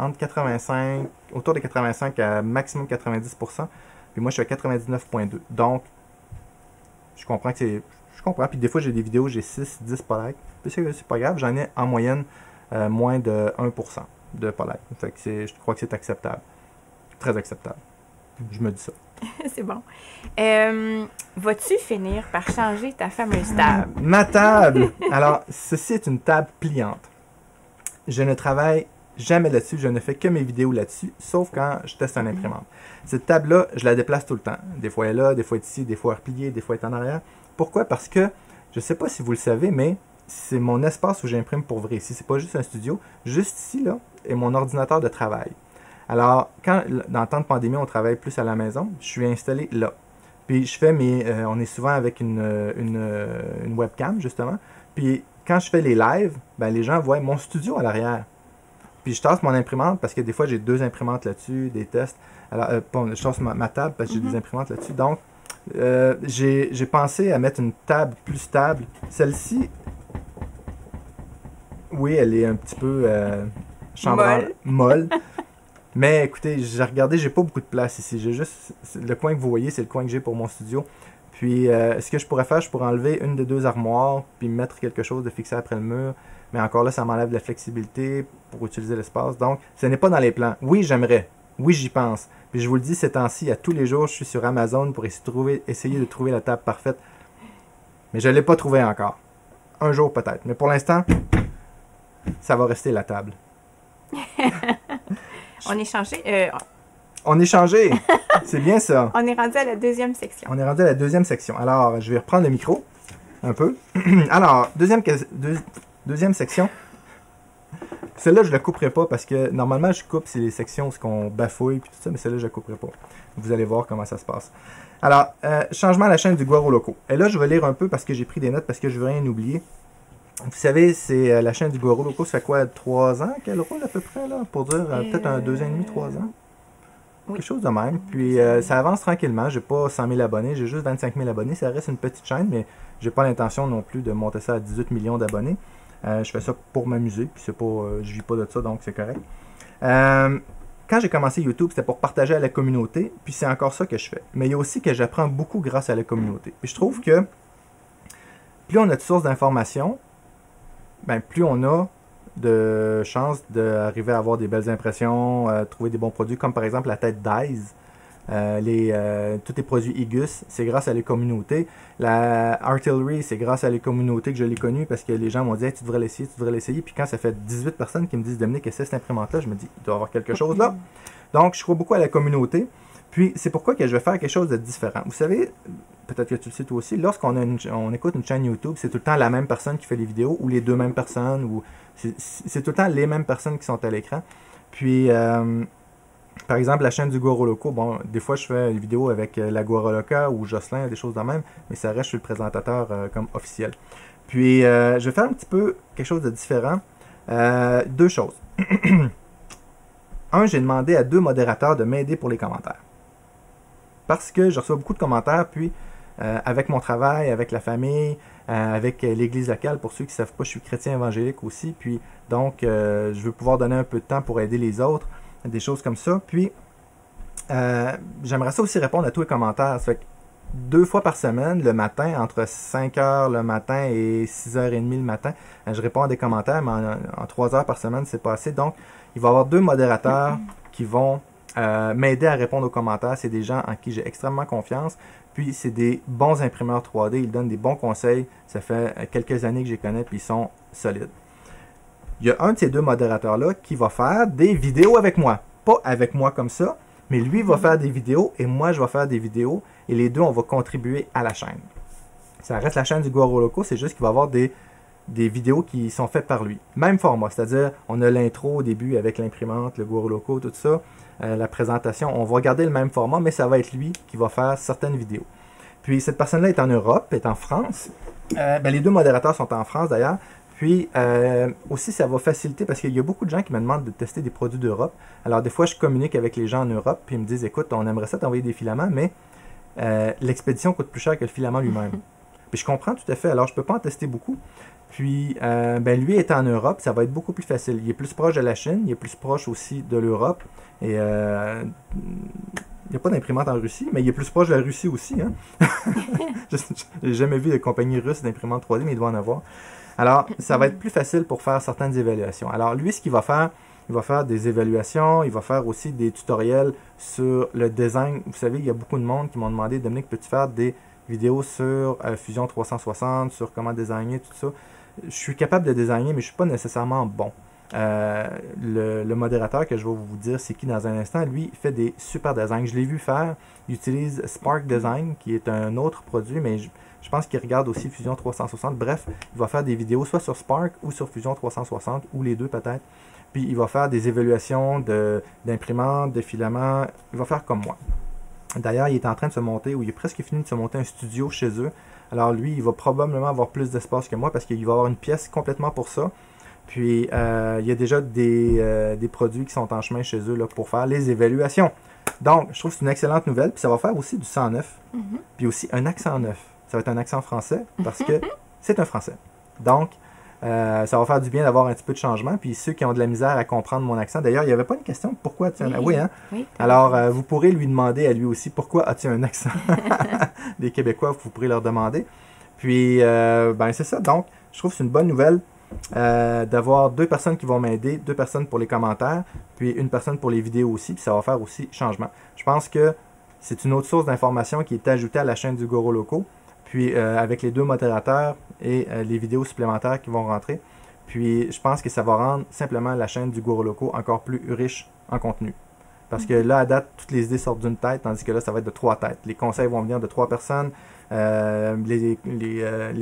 autour de 85 à maximum 90%. Puis moi, je suis à 99,2. Donc, je comprends que c'est... Je comprends. Puis des fois, j'ai des vidéos, j'ai 6, 10 pas likes. Puis c'est pas grave, j'en ai en moyenne moins de 1% de pas likes. Fait que je crois que c'est acceptable. Très acceptable. Je me dis ça. C'est bon. Vas-tu finir par changer ta fameuse table? Ma table! Alors, ceci est une table pliante. Je ne travaille jamais là-dessus, je ne fais que mes vidéos là-dessus, sauf quand je teste une imprimante. Cette table-là, je la déplace tout le temps. Des fois elle est là, des fois elle est ici, des fois elle est repliée, des fois elle est en arrière. Pourquoi? Parce que, je ne sais pas si vous le savez, mais c'est mon espace où j'imprime pour vrai. Ici, c'est pas juste un studio. Juste ici, là, est mon ordinateur de travail. Alors, quand, dans le temps de pandémie, on travaille plus à la maison, je suis installé là. Puis je fais on est souvent avec une webcam, justement. Puis quand je fais les lives, ben, les gens voient mon studio à l'arrière. Puis je tasse mon imprimante parce que des fois j'ai 2 imprimantes là-dessus, des tests. Alors, bon, je tasse ma table parce que j'ai des imprimantes là-dessus. Donc, j'ai pensé à mettre une table plus stable. Celle-ci, oui, elle est un petit peu molle. Mais écoutez, j'ai regardé, j'ai pas beaucoup de place ici. J'ai juste le coin que vous voyez, c'est le coin que j'ai pour mon studio. Puis, ce que je pourrais faire, je pourrais enlever une des 2 armoires, puis mettre quelque chose de fixé après le mur. Mais encore là, ça m'enlève de la flexibilité pour utiliser l'espace. Donc, ce n'est pas dans les plans. Oui, j'aimerais. Oui, j'y pense. Puis je vous le dis, ces temps-ci, à tous les jours, je suis sur Amazon pour essayer de trouver la table parfaite. Mais je ne l'ai pas trouvée encore. Un jour peut-être. Mais pour l'instant, ça va rester la table. On est changé. On est changé. C'est bien ça. On est rendu à la 2e section. On est rendu à la 2e section. Alors, je vais reprendre le micro un peu. Alors, deuxième section. Celle-là, je ne la couperai pas parce que normalement, je coupe ces sections où on bafouille et tout ça, mais celle-là, je ne la couperai pas. Vous allez voir comment ça se passe. Alors, changement à la chaîne du Guaro Loco. Et là, je vais lire un peu parce que j'ai pris des notes parce que je ne veux rien oublier. Vous savez, c'est la chaîne du Guaro Loco, ça fait quoi, 3 ans qu'elle roule à peu près, là, pour dire peut-être 2 ans et demi, 3 ans? Oui. Quelque chose de même. Puis ça avance tranquillement. J'ai pas 100 000 abonnés, j'ai juste 25 000 abonnés. Ça reste une petite chaîne, mais j'ai pas l'intention non plus de monter ça à 18 millions d'abonnés. Je fais ça pour m'amuser, puis c'est pas, je vis pas de ça, donc c'est correct. Quand j'ai commencé YouTube, c'était pour partager à la communauté, puis c'est encore ça que je fais. Mais il y a aussi que j'apprends beaucoup grâce à la communauté. Puis je trouve que plus on a de sources d'informations, ben plus on a de chances d'arriver à avoir des belles impressions, trouver des bons produits, comme par exemple la tête d'Aise. Tous les produits Igus, c'est grâce à les communautés. La Artillery, c'est grâce à les communautés que je l'ai connue parce que les gens m'ont dit hey, tu devrais l'essayer. Puis quand ça fait 18 personnes qui me disent Dominique, qu'est-ce que c'est cette imprimante-là, je me dis il doit y avoir quelque chose là. Donc je crois beaucoup à la communauté. Puis c'est pourquoi que je vais faire quelque chose de différent. Vous savez, peut-être que tu le sais toi aussi, lorsqu'on écoute une chaîne YouTube, c'est tout le temps la même personne qui fait les vidéos ou les 2 mêmes personnes ou c'est tout le temps les mêmes personnes qui sont à l'écran. Puis par exemple, la chaîne du Guaro Loco, bon, des fois je fais une vidéo avec la Guaro Loca ou Jocelyn, des choses de même, mais ça reste, je suis le présentateur comme officiel. Puis, je vais faire un petit peu quelque chose de différent. 2 choses. J'ai demandé à 2 modérateurs de m'aider pour les commentaires. Parce que je reçois beaucoup de commentaires, puis avec mon travail, avec la famille, avec l'église locale, pour ceux qui ne savent pas, je suis chrétien évangélique aussi, puis donc je veux pouvoir donner un peu de temps pour aider les autres. Des choses comme ça. Puis, j'aimerais ça aussi répondre à tous les commentaires. Ça fait que 2 fois par semaine, le matin, entre 5 heures le matin et 6h30 le matin, je réponds à des commentaires, mais en 3 heures par semaine, c'est pas assez. Donc, il va y avoir 2 modérateurs qui vont m'aider à répondre aux commentaires. C'est des gens en qui j'ai extrêmement confiance. Puis, c'est des bons imprimeurs 3D. Ils donnent des bons conseils. Ça fait quelques années que je les connais, puis ils sont solides. Il y a un de ces 2 modérateurs-là qui va faire des vidéos avec moi. Pas avec moi comme ça, mais lui va faire des vidéos et moi je vais faire des vidéos et les 2 on va contribuer à la chaîne. Ça reste la chaîne du Guaro Loco, c'est juste qu'il va y avoir des vidéos qui sont faites par lui. Même format, c'est-à-dire on a l'intro au début avec l'imprimante, le Guaro Loco, tout ça, la présentation, on va garder le même format, mais ça va être lui qui va faire certaines vidéos. Puis cette personne-là est en Europe, est en France. Les 2 modérateurs sont en France d'ailleurs. Puis aussi, ça va faciliter parce qu'il y a beaucoup de gens qui me demandent de tester des produits d'Europe. Alors des fois, je communique avec les gens en Europe, puis ils me disent, écoute, on aimerait ça t'envoyer des filaments, mais l'expédition coûte plus cher que le filament lui-même. Puis je comprends tout à fait. Alors, je peux pas en tester beaucoup. Puis, ben, lui est en Europe, ça va être beaucoup plus facile. Il est plus proche de la Chine, il est plus proche aussi de l'Europe. Et il n'y a pas d'imprimante en Russie, mais il est plus proche de la Russie aussi. Hein? Je n'ai jamais vu de compagnie russe d'imprimante 3D, mais il doit en avoir. Alors, ça va être plus facile pour faire certaines évaluations. Alors, lui, ce qu'il va faire, il va faire des évaluations, il va faire aussi des tutoriels sur le design. Vous savez, il y a beaucoup de monde qui m'ont demandé, Dominique, peux-tu faire des vidéos sur Fusion 360, sur comment designer, tout ça. Je suis capable de designer, mais je ne suis pas nécessairement bon. Le modérateur que je vais vous dire, c'est qui dans un instant, lui, il fait des super designs. Je l'ai vu faire, il utilise Spark Design, qui est un autre produit, mais je pense qu'il regarde aussi Fusion 360. Bref, il va faire des vidéos soit sur Spark ou sur Fusion 360, ou les deux peut-être. Puis il va faire des évaluations d'imprimantes, de filaments. Il va faire comme moi. D'ailleurs, il est en train de se monter, ou il est presque fini de se monter un studio chez eux. Alors lui, il va probablement avoir plus d'espace que moi parce qu'il va avoir une pièce complètement pour ça. Puis il y a déjà des produits qui sont en chemin chez eux là, pour faire les évaluations. Donc, je trouve que c'est une excellente nouvelle. Puis ça va faire aussi du 109. Puis aussi un accent neuf. Ça va être un accent français parce que c'est un français. Donc, ça va faire du bien d'avoir un petit peu de changement. Puis ceux qui ont de la misère à comprendre mon accent, d'ailleurs, il n'y avait pas une question pourquoi tu as un accent. Oui, hein? Oui, alors, vous pourrez lui demander à lui aussi pourquoi as-tu un accent. Des Québécois, vous pourrez leur demander. Puis, ben c'est ça. Donc, je trouve que c'est une bonne nouvelle d'avoir 2 personnes qui vont m'aider, 2 personnes pour les commentaires, puis une personne pour les vidéos aussi. Puis ça va faire aussi changement. Je pense que c'est une autre source d'information qui est ajoutée à la chaîne du Goro Loco. Puis avec les 2 modérateurs et les vidéos supplémentaires qui vont rentrer. Puis je pense que ça va rendre simplement la chaîne du Goro Loco encore plus riche en contenu. Parce que là, à date, toutes les idées sortent d'une tête, tandis que là, ça va être de 3 têtes. Les conseils vont venir de 3 personnes. Les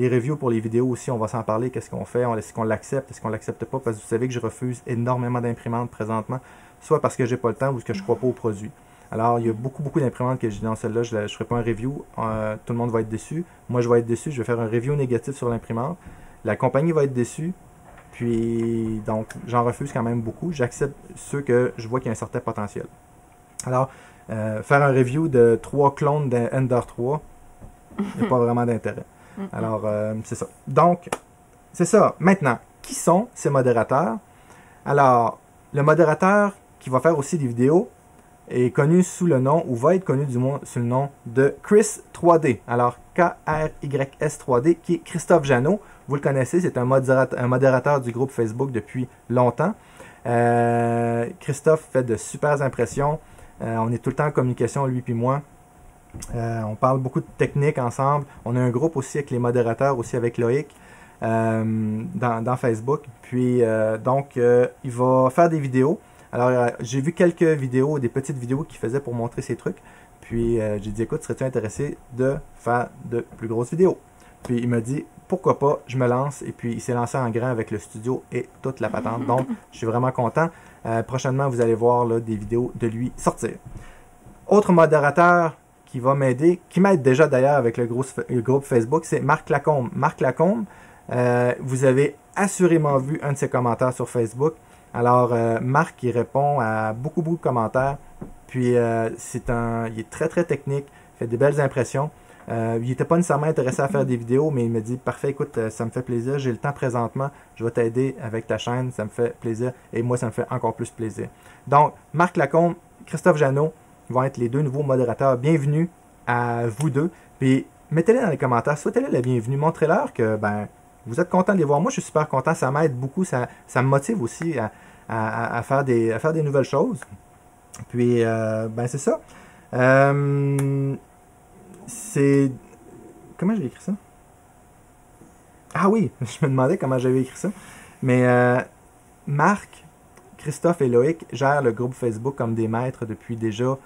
reviews pour les vidéos aussi, on va s'en parler. Qu'est-ce qu'on fait? Est-ce qu'on l'accepte? Est-ce qu'on l'accepte pas? Parce que vous savez que je refuse énormément d'imprimantes présentement, soit parce que j'ai pas le temps ou parce que je crois pas au produit. Alors, il y a beaucoup d'imprimantes que je dis dans celle-là, je ne ferai pas un review, tout le monde va être déçu. Moi, je vais être déçu, je vais faire un review négatif sur l'imprimante. La compagnie va être déçue, puis donc, j'en refuse quand même beaucoup. J'accepte ceux que je vois qu'il y a un certain potentiel. Alors, faire un review de 3 clones d'Ender 3, il n'y a pas vraiment d'intérêt. Alors, c'est ça. Donc, c'est ça. Maintenant, qui sont ces modérateurs? Alors, le modérateur qui va faire aussi des vidéos, est connu sous le nom, ou va être connu du moins sous le nom de Chris 3D. Alors, K-R-Y-S 3D, qui est Christophe Jeannot. Vous le connaissez, c'est un modérateur du groupe Facebook depuis longtemps. Christophe fait de super impressions. On est tout le temps en communication, lui puis moi. On parle beaucoup de technique ensemble. On a un groupe aussi avec les modérateurs, aussi avec Loïc, dans Facebook. Puis, donc, il va faire des vidéos. Alors, j'ai vu quelques vidéos, des petites vidéos qu'il faisait pour montrer ses trucs. Puis, j'ai dit, écoute, serais-tu intéressé de faire de plus grosses vidéos? Puis, il m'a dit, pourquoi pas, je me lance. Et puis, il s'est lancé en grand avec le studio et toute la patente. Donc, je suis vraiment content. Prochainement, vous allez voir là, des vidéos de lui sortir. Autre modérateur qui va m'aider, qui m'aide déjà d'ailleurs avec le groupe Facebook, c'est Marc Lacombe. Marc Lacombe, vous avez assurément vu un de ses commentaires sur Facebook. Alors, Marc, il répond à beaucoup de commentaires. Puis, il est très, très technique. Il fait des belles impressions. Il n'était pas nécessairement intéressé à faire des vidéos, mais il me dit, parfait, écoute, ça me fait plaisir. J'ai le temps présentement. Je vais t'aider avec ta chaîne. Ça me fait plaisir. Et moi, ça me fait encore plus plaisir. Donc, Marc Lacombe, Christophe Jeannot vont être les 2 nouveaux modérateurs. Bienvenue à vous 2. Puis, mettez-les dans les commentaires. Souhaitez-les la bienvenue. Montrez-leur que, ben, vous êtes content de les voir. Moi, je suis super content. Ça m'aide beaucoup. Ça me motive aussi à faire des nouvelles choses. Puis, ben, c'est ça. C'est... Comment j'ai écrit ça? Ah oui, je me demandais comment j'avais écrit ça. Mais Marc, Christophe et Loïc gèrent le groupe Facebook comme des maîtres depuis déjà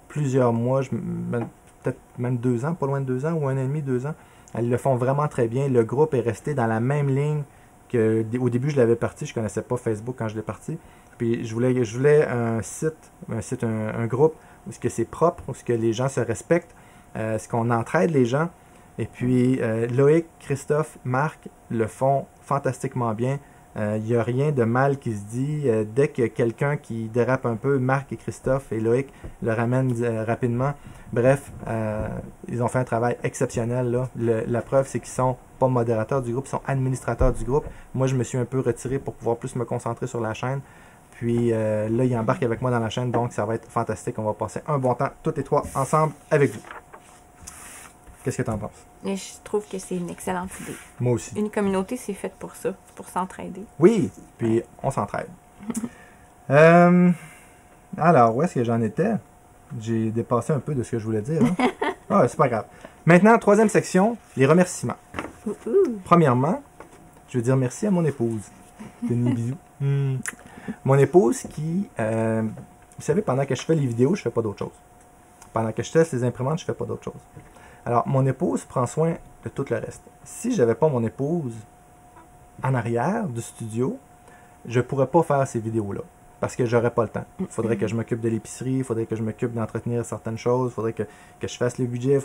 plusieurs mois. Peut-être même 2 ans, pas loin de 2 ans, ou 1 an et demi, 2 ans. Ils le font vraiment très bien. Le groupe est resté dans la même ligne que au début je l'avais parti. Je ne connaissais pas Facebook quand je l'ai parti. Puis je voulais un groupe où c'est propre, où les gens se respectent, ce qu'on entraide les gens. Et puis Loïc, Christophe, Marc le font fantastiquement bien. Il n'y a rien de mal qui se dit. Dès qu'il y a quelqu'un qui dérape un peu, Marc et Christophe et Loïc le ramènent rapidement. Bref, ils ont fait un travail exceptionnel. Là. La preuve, c'est qu'ils sont pas modérateurs du groupe, ils sont administrateurs du groupe. Moi, je me suis un peu retiré pour pouvoir plus me concentrer sur la chaîne. Puis là, ils embarquent avec moi dans la chaîne, donc ça va être fantastique. On va passer un bon temps, toutes les trois, ensemble, avec vous. Qu'est-ce que tu en penses? Et je trouve que c'est une excellente idée. Moi aussi. Une communauté, c'est faite pour ça, pour s'entraider. Oui, puis on s'entraide. Alors, où est-ce que j'en étais? J'ai dépassé un peu de ce que je voulais dire. Hein? Ah, c'est pas grave. Maintenant, troisième section, les remerciements. Premièrement, je veux dire merci à mon épouse. Denis, bisous. Mon épouse qui, vous savez, pendant que je fais les vidéos, je fais pas d'autre chose. Pendant que je teste les imprimantes, je fais pas d'autre chose. Alors, mon épouse prend soin de tout le reste. Si j'avais pas mon épouse en arrière du studio, je pourrais pas faire ces vidéos-là. Parce que j'aurais pas le temps. Il faudrait que je m'occupe de l'épicerie, il faudrait que je m'occupe d'entretenir certaines choses, il faudrait que je fasse le budget.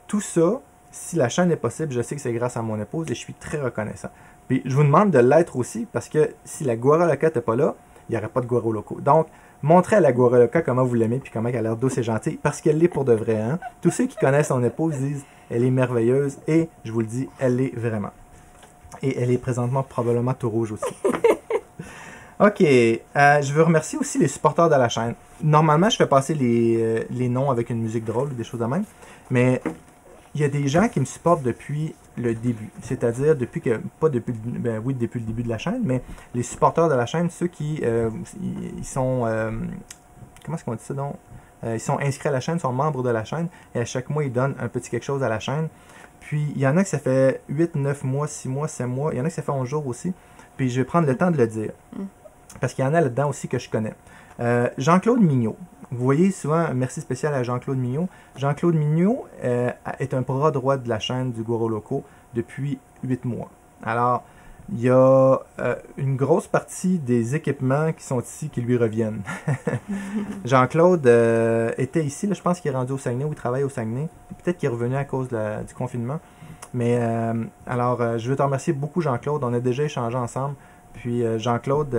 Tout ça, si la chaîne est possible, je sais que c'est grâce à mon épouse et je suis très reconnaissant. Puis je vous demande de l'être aussi parce que si la Guara Loca n'était pas là, il n'y aurait pas de Guara Loco. Donc, montrez à la Guara Loca comment vous l'aimez puis comment elle a l'air douce et gentille parce qu'elle l'est pour de vrai. Hein? Tous ceux qui connaissent son épouse disent elle est merveilleuse et je vous le dis, elle l'est vraiment. Et elle est présentement probablement tout rouge aussi. OK. Je veux remercier aussi les supporters de la chaîne. Normalement, je fais passer les noms avec une musique drôle ou des choses de même. Mais il y a des gens qui me supportent depuis le début. C'est-à-dire depuis que, pas depuis, oui, depuis le début de la chaîne, mais les supporters de la chaîne, ceux qui ils sont, comment est-ce qu'on dit ça donc? Ils sont inscrits à la chaîne, sont membres de la chaîne, et à chaque mois, ils donnent un petit quelque chose à la chaîne. Puis, il y en a que ça fait 8, 9 mois, 6 mois, 7 mois, il y en a que ça fait 11 jours aussi. Puis, je vais prendre le temps de le dire. Parce qu'il y en a là-dedans aussi que je connais. Jean-Claude Mignot. Vous voyez souvent un merci spécial à Jean-Claude Mignot. Jean-Claude Mignot est un bras droit de la chaîne du Guara Loco depuis 8 mois. Alors, il y a une grosse partie des équipements qui sont ici qui lui reviennent. Jean-Claude était ici, là, je pense qu'il est rendu au Saguenay ou il travaille au Saguenay. Peut-être qu'il est revenu à cause du confinement. Mais alors, je veux te remercier beaucoup, Jean-Claude. On a déjà échangé ensemble. Puis Jean-Claude,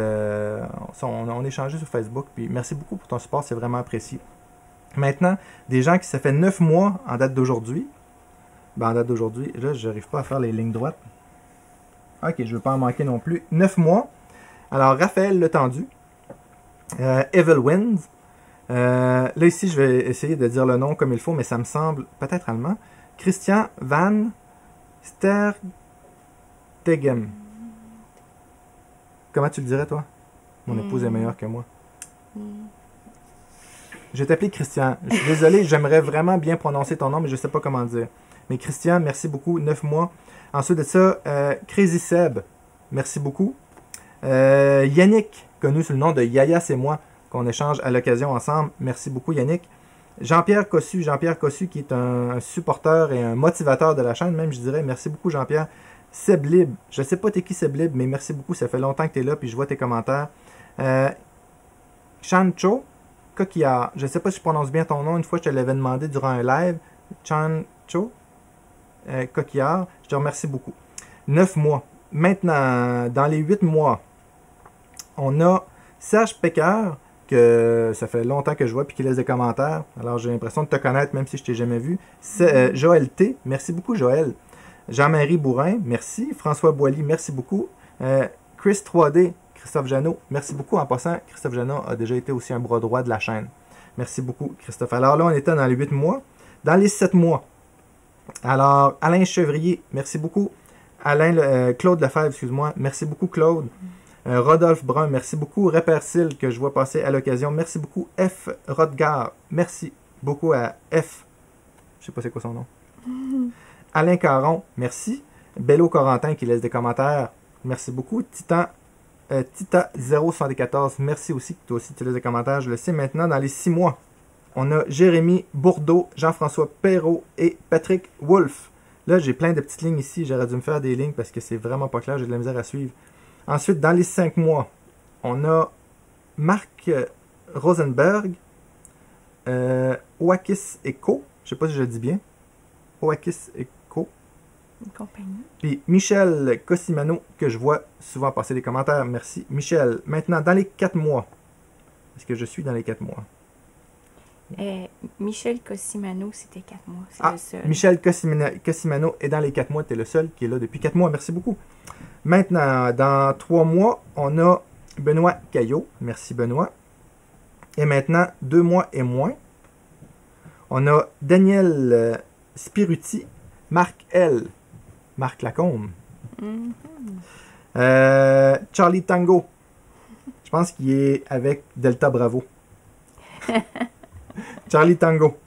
on a échangé sur Facebook. Puis merci beaucoup pour ton support, c'est vraiment apprécié. Maintenant, des gens qui ça fait 9 mois en date d'aujourd'hui. Ben, en date d'aujourd'hui, là, je n'arrive pas à faire les lignes droites. OK, je ne veux pas en manquer non plus. 9 mois. Alors, Raphaël Le Tendu. Evil Winds. Là, ici, je vais essayer de dire le nom comme il faut, mais ça me semble peut-être allemand. Christian Van Stertegem. Comment tu le dirais, toi? Mon épouse est meilleure que moi. Je vais t'appeler Christian. Je suis désolé, j'aimerais vraiment bien prononcer ton nom, mais je ne sais pas comment le dire. Mais Christian, merci beaucoup. 9 mois. Ensuite de ça, Crazy Seb, merci beaucoup. Yannick, connu sous le nom de Yaya, c'est moi, qu'on échange à l'occasion ensemble. Merci beaucoup, Yannick. Jean-Pierre Cossu, qui est un supporter et un motivateur de la chaîne, même, je dirais. Merci beaucoup, Jean-Pierre. Seblib, je ne sais pas t'es qui Seblib, mais merci beaucoup, ça fait longtemps que tu es là, puis je vois tes commentaires. Chancho Coquillard, je ne sais pas si je prononce bien ton nom, une fois je te l'avais demandé durant un live. Chancho Coquillard, je te remercie beaucoup. 9 mois. Maintenant, dans les 8 mois, on a Serge Pécœur, que ça fait longtemps que je vois, puis qui laisse des commentaires. Alors j'ai l'impression de te connaître, même si je t'ai jamais vu. Joël T, merci beaucoup Joël. Jean-Marie Bourrin, merci. François Boilly, merci beaucoup. Chris 3D, Christophe Jeannot, merci beaucoup. En passant, Christophe Jeannot a déjà été aussi un bras droit de la chaîne. Merci beaucoup, Christophe. Alors là, on était dans les 8 mois. Dans les 7 mois, alors, Alain Chevrier, merci beaucoup. Claude Lefebvre, excuse-moi, merci beaucoup, Claude. Rodolphe Brun, merci beaucoup. Répersil, que je vois passer à l'occasion, merci beaucoup. F. Rodgard, merci beaucoup à F. Je sais pas c'est quoi son nom. Alain Caron, merci. Bello Corentin qui laisse des commentaires, merci beaucoup. Tita074, merci aussi. Toi aussi tu laisses des commentaires, je le sais. Maintenant, dans les 6 mois, on a Jérémy Bourdeau, Jean-François Perrault et Patrick Wolff. Là, j'ai plein de petites lignes ici. J'aurais dû me faire des lignes parce que c'est vraiment pas clair. J'ai de la misère à suivre. Ensuite, dans les 5 mois, on a Marc Rosenberg, Oakis Eco. Je sais pas si je le dis bien. Oakis Eco. Une compagnie. Puis Michel Cossimano, que je vois souvent passer des commentaires. Merci. Michel, maintenant, dans les 4 mois. Est-ce que je suis dans les 4 mois? Michel Cossimano, c'était 4 mois. C'est le seul. Michel Cossimano est dans les 4 mois. Tu es le seul qui est là depuis 4 mois. Merci beaucoup. Maintenant, dans 3 mois, on a Benoît Caillot. Merci Benoît. Et maintenant, 2 mois et moins. On a Daniel Spiruti, Marc L. Marc Lacombe. Charlie Tango. Je pense qu'il est avec Delta Bravo. Charlie Tango.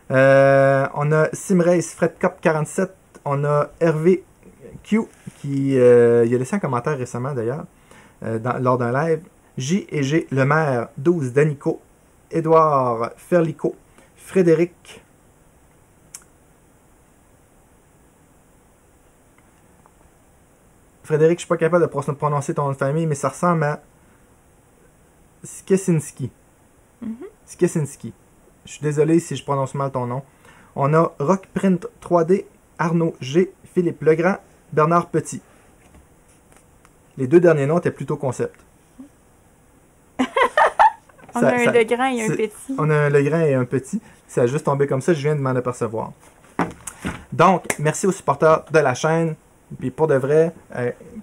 On a Simrace, Fred Cop 47. On a Hervé Q qui il a laissé un commentaire récemment d'ailleurs lors d'un live. J et G Le Maire 12, Danico, Édouard Ferlico, Frédéric. Frédéric, je suis pas capable de prononcer ton nom de famille, mais ça ressemble à Skesinski. Skesinski. Je suis désolé si je prononce mal ton nom. On a Rockprint 3D, Arnaud G, Philippe Legrand, Bernard Petit. Les 2 derniers noms étaient plutôt concept. On a un Legrand et un Petit. On a un Legrand et un Petit. Ça a juste tombé comme ça, je viens de m'en apercevoir. Donc, merci aux supporters de la chaîne. Puis pour de vrai,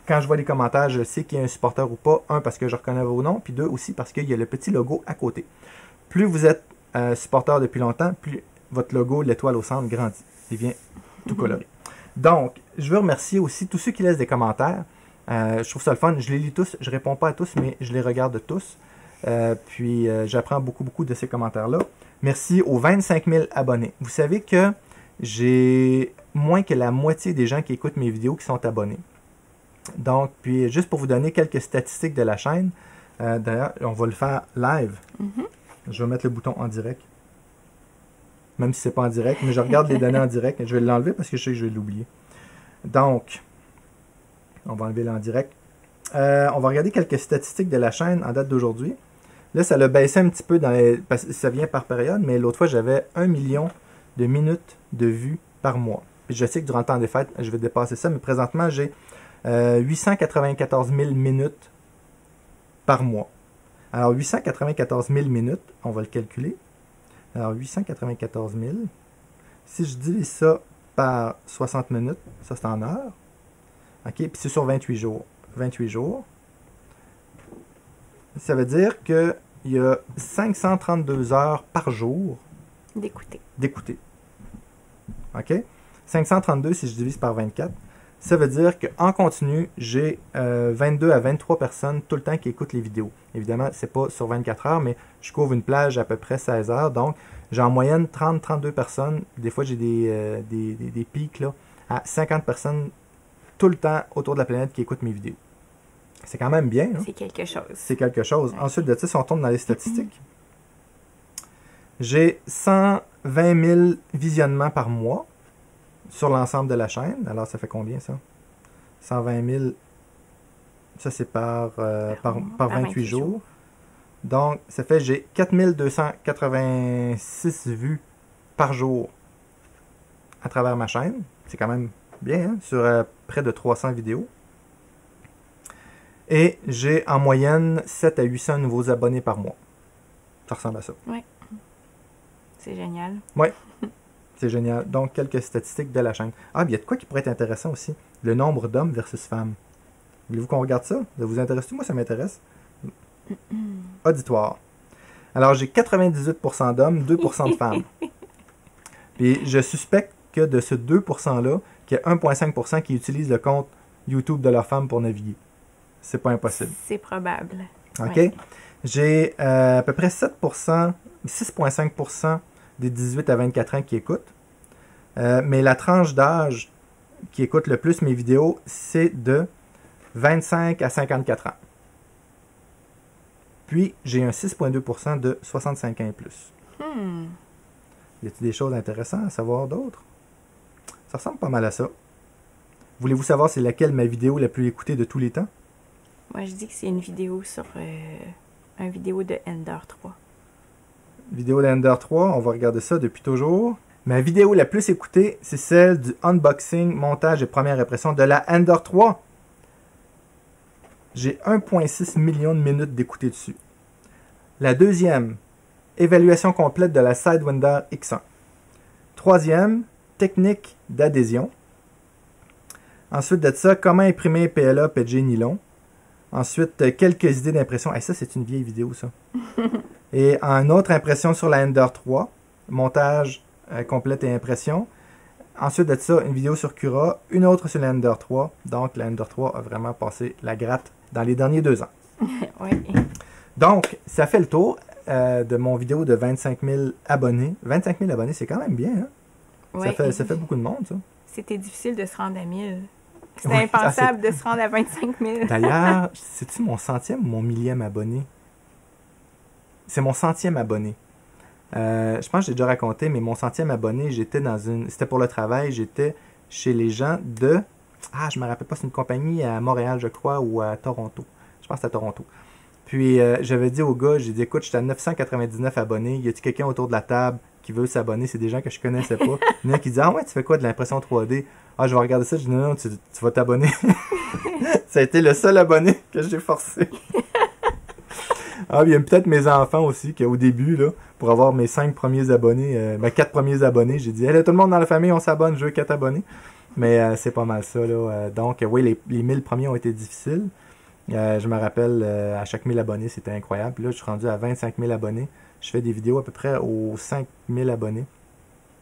quand je vois les commentaires, je sais qu'il y a un supporter ou pas. 1, parce que je reconnais vos noms. Puis 2, aussi parce qu'il y a le petit logo à côté. Plus vous êtes supporter depuis longtemps, plus votre logo, l'étoile au centre, grandit. Il devient tout coloré. Donc, je veux remercier aussi tous ceux qui laissent des commentaires. Je trouve ça le fun. Je les lis tous. Je réponds pas à tous, mais je les regarde tous. Puis j'apprends beaucoup de ces commentaires-là. Merci aux 25 000 abonnés. Vous savez que j'ai moins que la moitié des gens qui écoutent mes vidéos qui sont abonnés. Donc, puis juste pour vous donner quelques statistiques de la chaîne, d'ailleurs, on va le faire live. Je vais mettre le bouton en direct. Même si c'est pas en direct, mais je regarde les données en direct. Je vais l'enlever parce que je sais que je vais l'oublier. Donc, on va enlever l'en direct. On va regarder quelques statistiques de la chaîne en date d'aujourd'hui. Là, ça l'a baissé un petit peu parce que ça vient par période, mais l'autre fois, j'avais 1 million de minutes de vues par mois. Puis je sais que durant le temps des fêtes, je vais dépasser ça, mais présentement, j'ai 894 000 minutes par mois. Alors, 894 000 minutes, on va le calculer. Alors, 894 000. Si je divise ça par 60 minutes, ça c'est en heures. OK, puis c'est sur 28 jours. 28 jours. Ça veut dire qu'il y a 532 heures par jour d'écouter. OK? 532 si je divise par 24. Ça veut dire qu'en continu, j'ai 22 à 23 personnes tout le temps qui écoutent les vidéos. Évidemment, c'est pas sur 24 heures, mais je couvre une plage à peu près 16 heures. Donc, j'ai en moyenne 30-32 personnes. Des fois, j'ai des pics là, à 50 personnes tout le temps autour de la planète qui écoutent mes vidéos. C'est quand même bien. Hein? C'est quelque chose. C'est quelque chose. Ouais. Ensuite de ça, si on tourne dans les statistiques, j'ai 120 000 visionnements par mois sur l'ensemble de la chaîne. Alors, ça fait combien, ça? 120 000, ça c'est par 28 jours. Donc, ça fait j'ai 4286 vues par jour à travers ma chaîne. C'est quand même bien, hein? Sur près de 300 vidéos. Et j'ai en moyenne 7 à 800 nouveaux abonnés par mois. Ça ressemble à ça. Oui. C'est génial. Oui. C'est génial. Donc, quelques statistiques de la chaîne. Ah, il y a de quoi qui pourrait être intéressant aussi. Le nombre d'hommes versus femmes. Voulez-vous qu'on regarde ça? Ça vous intéresse tout? Moi, ça m'intéresse. Auditoire. Alors, j'ai 98% d'hommes, 2% de femmes. Puis, je suspecte que de ce 2%-là, qu'il y a 1,5% qui utilisent le compte YouTube de leur femme pour naviguer. C'est pas impossible. C'est probable. OK? Ouais. J'ai à peu près 7%, 6,5% des 18 à 24 ans qui écoutent. Mais la tranche d'âge qui écoute le plus mes vidéos, c'est de 25 à 54 ans. Puis, j'ai un 6,2% de 65 ans et plus. Y a-t-il des choses intéressantes à savoir d'autres? Ça ressemble pas mal à ça. Voulez-vous savoir c'est laquelle ma vidéo la plus écoutée de tous les temps? Moi, je dis que c'est une vidéo sur une vidéo de Ender 3. Vidéo d'Ender 3, on va regarder ça depuis toujours. Ma vidéo la plus écoutée, c'est celle du unboxing, montage et première impression de la Ender 3. J'ai 1,6 million de minutes d'écouter dessus. La deuxième, évaluation complète de la Sidewinder X1. Troisième, technique d'adhésion. Ensuite de ça, comment imprimer PLA, PG, nylon. Ensuite, quelques idées d'impression. Ça, c'est une vieille vidéo, ça. Et une autre impression sur la Ender 3. Montage complète et impression. Ensuite de ça, une vidéo sur Cura. Une autre sur la Ender 3. Donc, la Ender 3 a vraiment passé la gratte dans les derniers 2 ans. Oui. Donc, ça fait le tour de mon vidéo de 25 000 abonnés. 25 000 abonnés, c'est quand même bien, hein? Oui. Ça fait beaucoup de monde, ça. C'était difficile de se rendre à 1000. C'était Oui, impensable de se rendre à 25 000. D'ailleurs, c'est-tu mon centième ou mon millième abonné? C'est mon centième abonné. Je pense que j'ai déjà raconté, mais mon centième abonné, c'était pour le travail, j'étais chez les gens de... je me rappelle pas, c'est une compagnie à Montréal, je crois, ou à Toronto. Je pense que c'est à Toronto. Puis, j'avais dit au gars, j'ai dit, écoute, j'étais à 999 abonnés, y a-t-il quelqu'un autour de la table qui veut s'abonner? C'est des gens que je connaissais pas. Il y en a qui disent, ouais, tu fais quoi de l'impression 3D? Je vais regarder ça. Je dis, non, tu vas t'abonner. Ça a été le seul abonné que j'ai forcé. Il y a peut-être mes enfants aussi, qu'au début, là, pour avoir mes 5 premiers abonnés, mes 4 premiers abonnés, j'ai dit, hey, tout le monde dans la famille, on s'abonne, je veux 4 abonnés. Mais c'est pas mal ça, là. Donc, oui, les 1000 premiers ont été difficiles. Je me rappelle, à chaque 1000 abonnés, c'était incroyable. Puis là, je suis rendu à 25 000 abonnés. Je fais des vidéos à peu près aux 5 000 abonnés.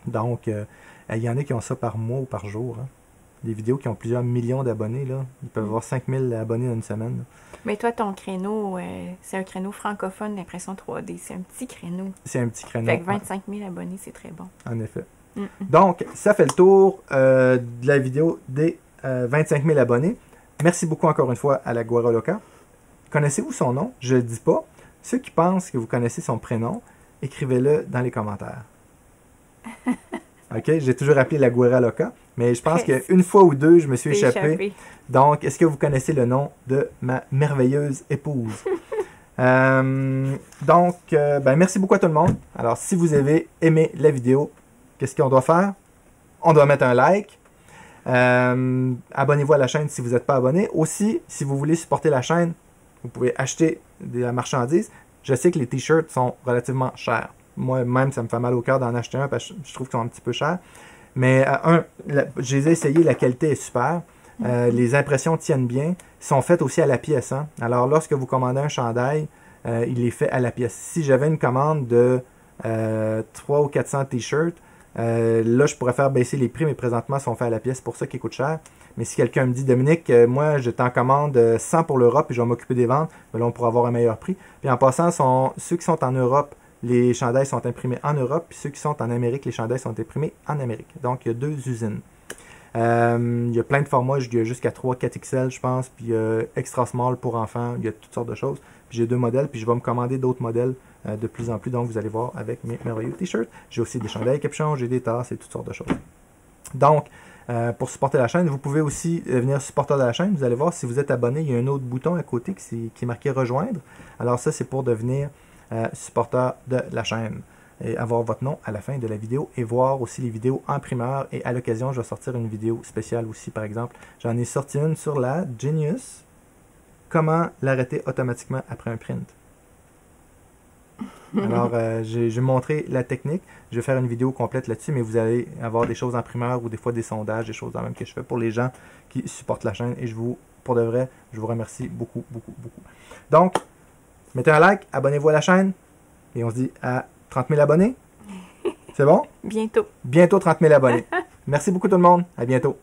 Donc, il y en a qui ont ça par mois ou par jour. Hein. Des vidéos qui ont plusieurs millions d'abonnés, là. Ils peuvent avoir 5 000 abonnés en une semaine. Là. Mais toi, ton créneau, c'est un créneau francophone d'impression 3D. C'est un petit créneau. C'est un petit créneau. Fait que 25 000 abonnés, c'est très bon. En effet. Donc, ça fait le tour de la vidéo des 25 000 abonnés. Merci beaucoup encore une fois à la Guerra Loca. Connaissez-vous son nom? Je ne le dis pas. Ceux qui pensent que vous connaissez son prénom, écrivez-le dans les commentaires. OK? J'ai toujours appelé la Guerra Loca, mais je pense qu'une fois ou deux, je me suis échappé. Donc, est-ce que vous connaissez le nom de ma merveilleuse épouse? Merci beaucoup à tout le monde. Alors, si vous avez aimé la vidéo, qu'est-ce qu'on doit faire? On doit mettre un like. Abonnez-vous à la chaîne si vous n'êtes pas abonné. Aussi, si vous voulez supporter la chaîne, vous pouvez acheter de la marchandise. Je sais que les t-shirts sont relativement chers. Moi-même, ça me fait mal au cœur d'en acheter un parce que je trouve qu'ils sont un petit peu chers. Mais je les ai essayés, la qualité est super. Les impressions tiennent bien. Ils sont faites aussi à la pièce. Hein. Alors, lorsque vous commandez un chandail, il est fait à la pièce. Si j'avais une commande de 300 ou 400 t-shirts, là, je pourrais faire baisser les prix, mais présentement, ils sont faits à la pièce. C'est pour ça qu'ils coûtent cher. Mais si quelqu'un me dit, Dominique, moi, je t'en commande 100 pour l'Europe et je vais m'occuper des ventes, ben là, on pourra avoir un meilleur prix. Puis en passant, ceux qui sont en Europe, les chandails sont imprimés en Europe, puis ceux qui sont en Amérique, les chandails sont imprimés en Amérique. Donc, il y a 2 usines. Il y a plein de formats, il y a jusqu'à 3-4 XL, je pense, puis extra small pour enfants, il y a toutes sortes de choses. Puis j'ai 2 modèles, puis je vais me commander d'autres modèles de plus en plus, donc vous allez voir avec mes merveilleux t-shirts. J'ai aussi des chandails capuchons, j'ai des tasses et toutes sortes de choses. Donc, pour supporter la chaîne, vous pouvez aussi venir supporter de la chaîne. Vous allez voir, si vous êtes abonné, il y a un autre bouton à côté qui est marqué « Rejoindre ». Alors ça, c'est pour devenir supporter de la chaîne et avoir votre nom à la fin de la vidéo et voir aussi les vidéos en primeur. Et à l'occasion, je vais sortir une vidéo spéciale aussi, par exemple. J'en ai sorti une sur la Genius. Comment l'arrêter automatiquement après un print. Alors, j'ai montré la technique. Je vais faire une vidéo complète là-dessus, mais vous allez avoir des choses en primeur ou des fois des sondages, des choses même que je fais pour les gens qui supportent la chaîne. Et pour de vrai, je vous remercie beaucoup, beaucoup, beaucoup. Donc, mettez un like, abonnez-vous à la chaîne et on se dit à 30 000 abonnés. C'est bon? Bientôt. Bientôt 30 000 abonnés. Merci beaucoup tout le monde. À bientôt.